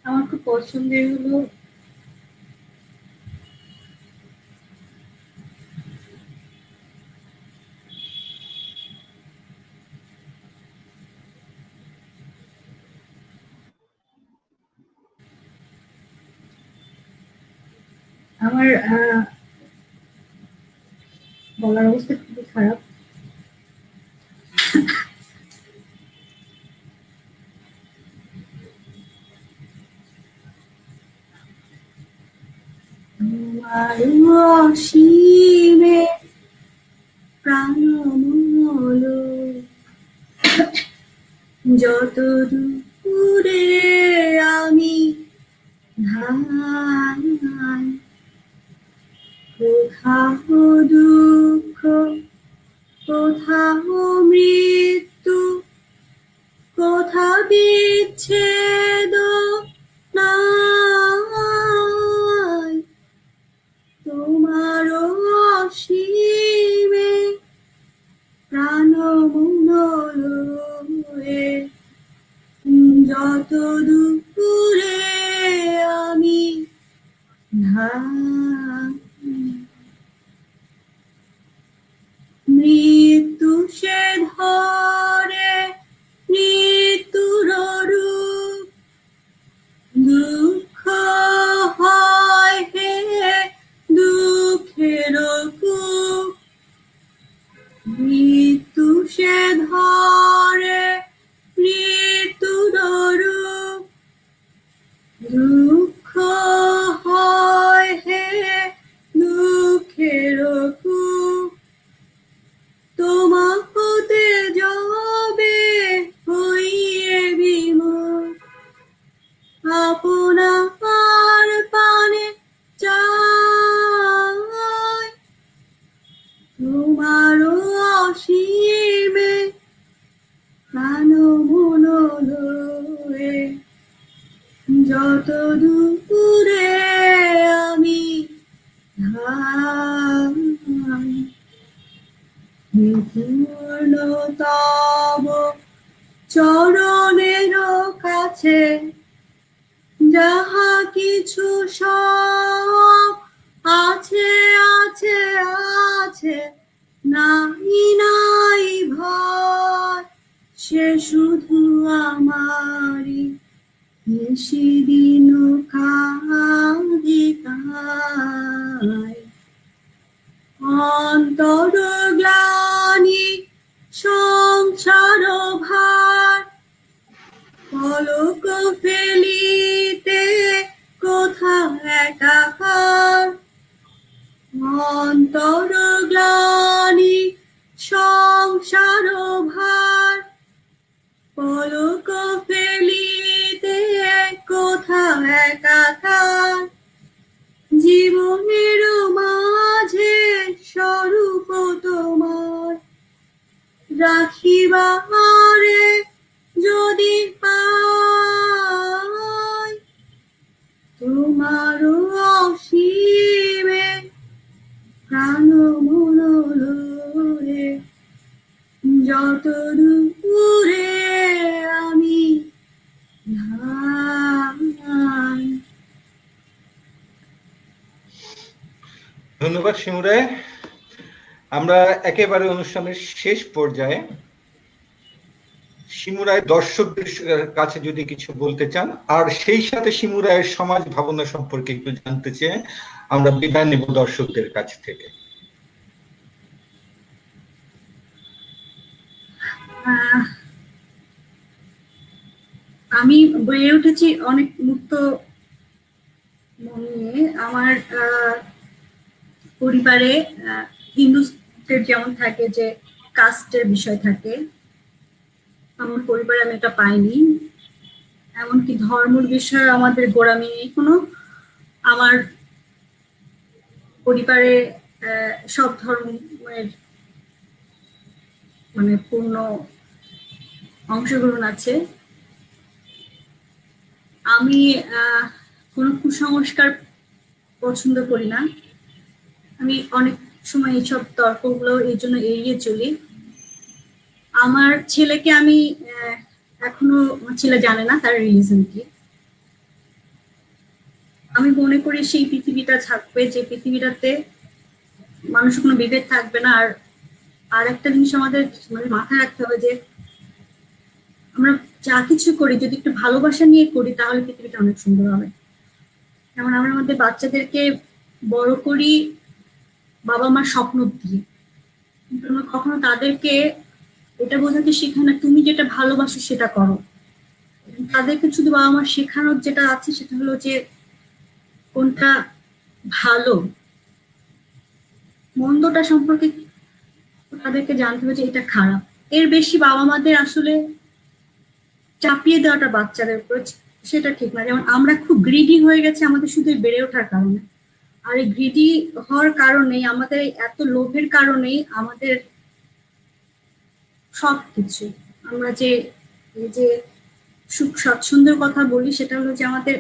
আমার খুব পছন্দের হলো আমার বলার অবস্থা খুবই খারাপ। তোমার অসীমে প্রাণমূল যত দূরে আমি ধাই, কোথাও দুঃখ কোথাও মৃত্যু কোথা বিচ্ছেদ নাই, তোমার অসীমে প্রাণমূলে যত দূরে আমি ধাই, মৃত্যু সে ধরে মৃত্যুর রূপ, দুঃখ হয় হে দুঃখের কূপ, মৃত্যু সে ধরে মৃত্যুর রূপ, দুঃখ হয় হে দুঃখের কূপ, তোমা হতে যাবে হইয়ে বিমুখ, আপনার পানে চাই, তোমার অসীমে প্রাণমূলে যত দূরে আমি ধাই, পূর্ণ তব চরণের কাছে যাহা কিছু সব আছে আছে আছে, নাই নাই ভয়, সে শুধু আমারই সেদিন কাঁদিতায়, অন্তর গ্লানি সংসার ভার, পলক ফেলিতে কোথা একাকার, অন্তর গ্লানি সংসার ভার, পলক ফেলিতে কোথা একাকার, জীবনের মাঝে স্বরূপ তোমার রাখিবারে যদি পাই, তোমার অসীমে প্রাণমূলে যত দূরে আমি ধাই। ধন্যবাদ শিমুরায়। আমরা একেবারে অনুষ্ঠানের শেষ পর্যায়ে। শিমুরায় দর্শকদের কাছে যদি কিছু বলতে চান, আর সেই সাথে শিমুরায়ের সমাজ ভাবনা সম্পর্কে একটু জানতে চেয়ে আমরা বিদায় নেব দর্শকদের কাছ থেকে। আমি বেড়ে উঠেছি অনেক মুক্ত মন নিয়ে। আমার পরিবারে হিন্দুদের যেমন থাকে যে কাস্টের বিষয় থাকে, আমার পরিবারে আমি এটা পাইনি। এমনকি ধর্মের বিষয়ে আমাদের গোড়ামি নেই কোনো। আমার পরিবারে সব ধর্মের মানে পূর্ণ অংশগ্রহণ আছে। আমি কোনো কুসংস্কার পছন্দ করি না। আমি অনেক সময় এইসব তর্কগুলো এই জন্য এড়িয়ে চলি। আমার ছেলেকে আমি এখনো, ছেলে জানে না তার রিলিজন কি, আমি মনে করি সেই পৃথিবীটা থাকবে যে পৃথিবীটাতে মানুষের কোনো বিভেদ থাকবে না। আর আর একটা জিনিস আমাদের মানে মাথায় রাখতে হবে যে আমরা যা কিছু করি যদি একটু ভালোবাসা নিয়ে করি তাহলে পৃথিবীটা অনেক সুন্দর হবে। যেমন আমরা আমাদের বাচ্চাদেরকে বড় করি বাবা মার স্বপ্ন দিয়ে, কিন্তু আমরা কখনো তাদেরকে এটা বোঝাতে শেখাই না তুমি যেটা ভালোবাসো সেটা করো। তাদেরকে শুধু বাবা মার শেখানোর যেটা আছে সেটা হলো যে কোনটা ভালো, মন্দটা সম্পর্কে তাদেরকে জানতে হবে যে এটা খারাপ। এর বেশি বাবা মাদের আসলে চাপিয়ে দেওয়াটা বাচ্চাদের উপর সেটা ঠিক না। যেমন আমরা খুব গ্রিডি হয়ে গেছে আমাদের শুধু এই বেড়ে ওঠার কারণে, আর এই গ্রিডি হওয়ার কারণেই আমাদের এত লোভের কারণেই আমাদের সবকিছু আমরা যে এই যে সুখ স্বাচ্ছন্দ্যের কথা বলি সেটা হলো যে আমাদের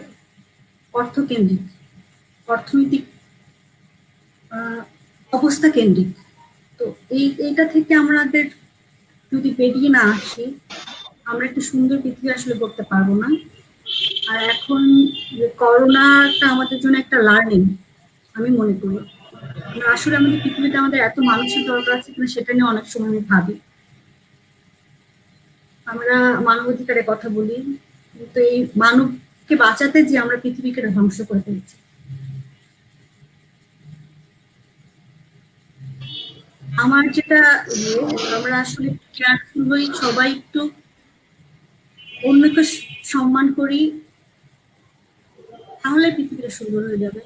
অর্থকেন্দ্রিক, অর্থনৈতিক অবস্থা কেন্দ্রিক। তো এইটা থেকে আমাদের যদি বেরিয়ে না আসি আমরা একটা সুন্দর পৃথিবী আসলে করতে পারবো না। আর এখন করোনাটা আমাদের জন্য একটা লার্নিং আমি মনে করি। আসলে আমাদের পৃথিবীতে আমাদের এত মানুষের দরকার আছে কিনা সেটা নিয়ে অনেক সময় আমি ভাবি। আমরা মানবাধিকারের কথা বলি কিন্তু এই মানবকে বাঁচাতে যে আমরা পৃথিবীকে ধ্বংস করে ফেলছি। আমার যেটা আমরা আসলে কেয়ারফুল হই, সবাই একটু অন্যকে সম্মান করি, তাহলে পৃথিবীটা সুন্দর হয়ে যাবে।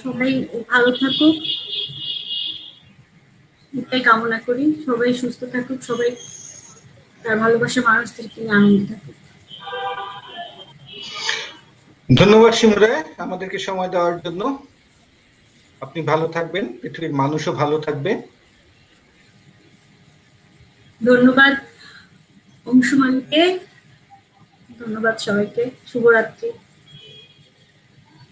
সবাই ভালো থাকুক এটাই কামনা করি, সবাই সুস্থ থাকুক, সবাই তার ভালোবাসা মানুষদেরকে নিয়ে আনন্দ থাকুক। ধন্যবাদ শিমুরায় আমাদেরকে সময় দেওয়ার জন্য। আপনি ভালো থাকবেন, পৃথিবীর মানুষও ভালো থাকবে। ধন্যবাদ অংশুমানকে, ধন্যবাদ সবাইকে, শুভরাত্রি।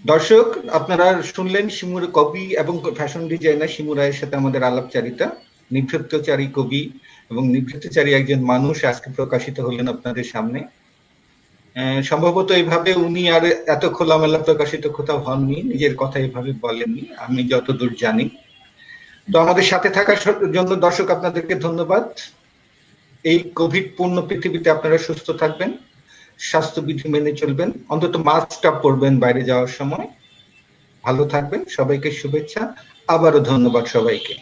দর্শক আপনারা শুনলেন শিমুর কবি এবং ফ্যাশন ডিজাইনার শিমুরায়ের সাথে আমাদের আলাপচারিতা। নিভৃতচারী কবি এবং নিভৃতচারী একজন মানুষ আজকে প্রকাশিত হলেন আপনাদের সামনে। সম্ভবত এইভাবে উনি আর এত খোলামেলা প্রকাশিত কোথাও হননি, নিজের কথা এইভাবে বলেননি আমি যতদূর জানি। তো আমাদের সাথে থাকার জন্য দর্শক আপনাদেরকে ধন্যবাদ। এই কোভিড পূর্ণ পৃথিবীতে আপনারা সুস্থ থাকবেন, স্বাস্থ্যবিধি মেনে চলবেন, অন্তত মাস্কটা পরবেন বাইরে যাওয়ার সময়। ভালো থাকবেন, সবাইকে শুভেচ্ছা, আবারও ধন্যবাদ সবাইকে।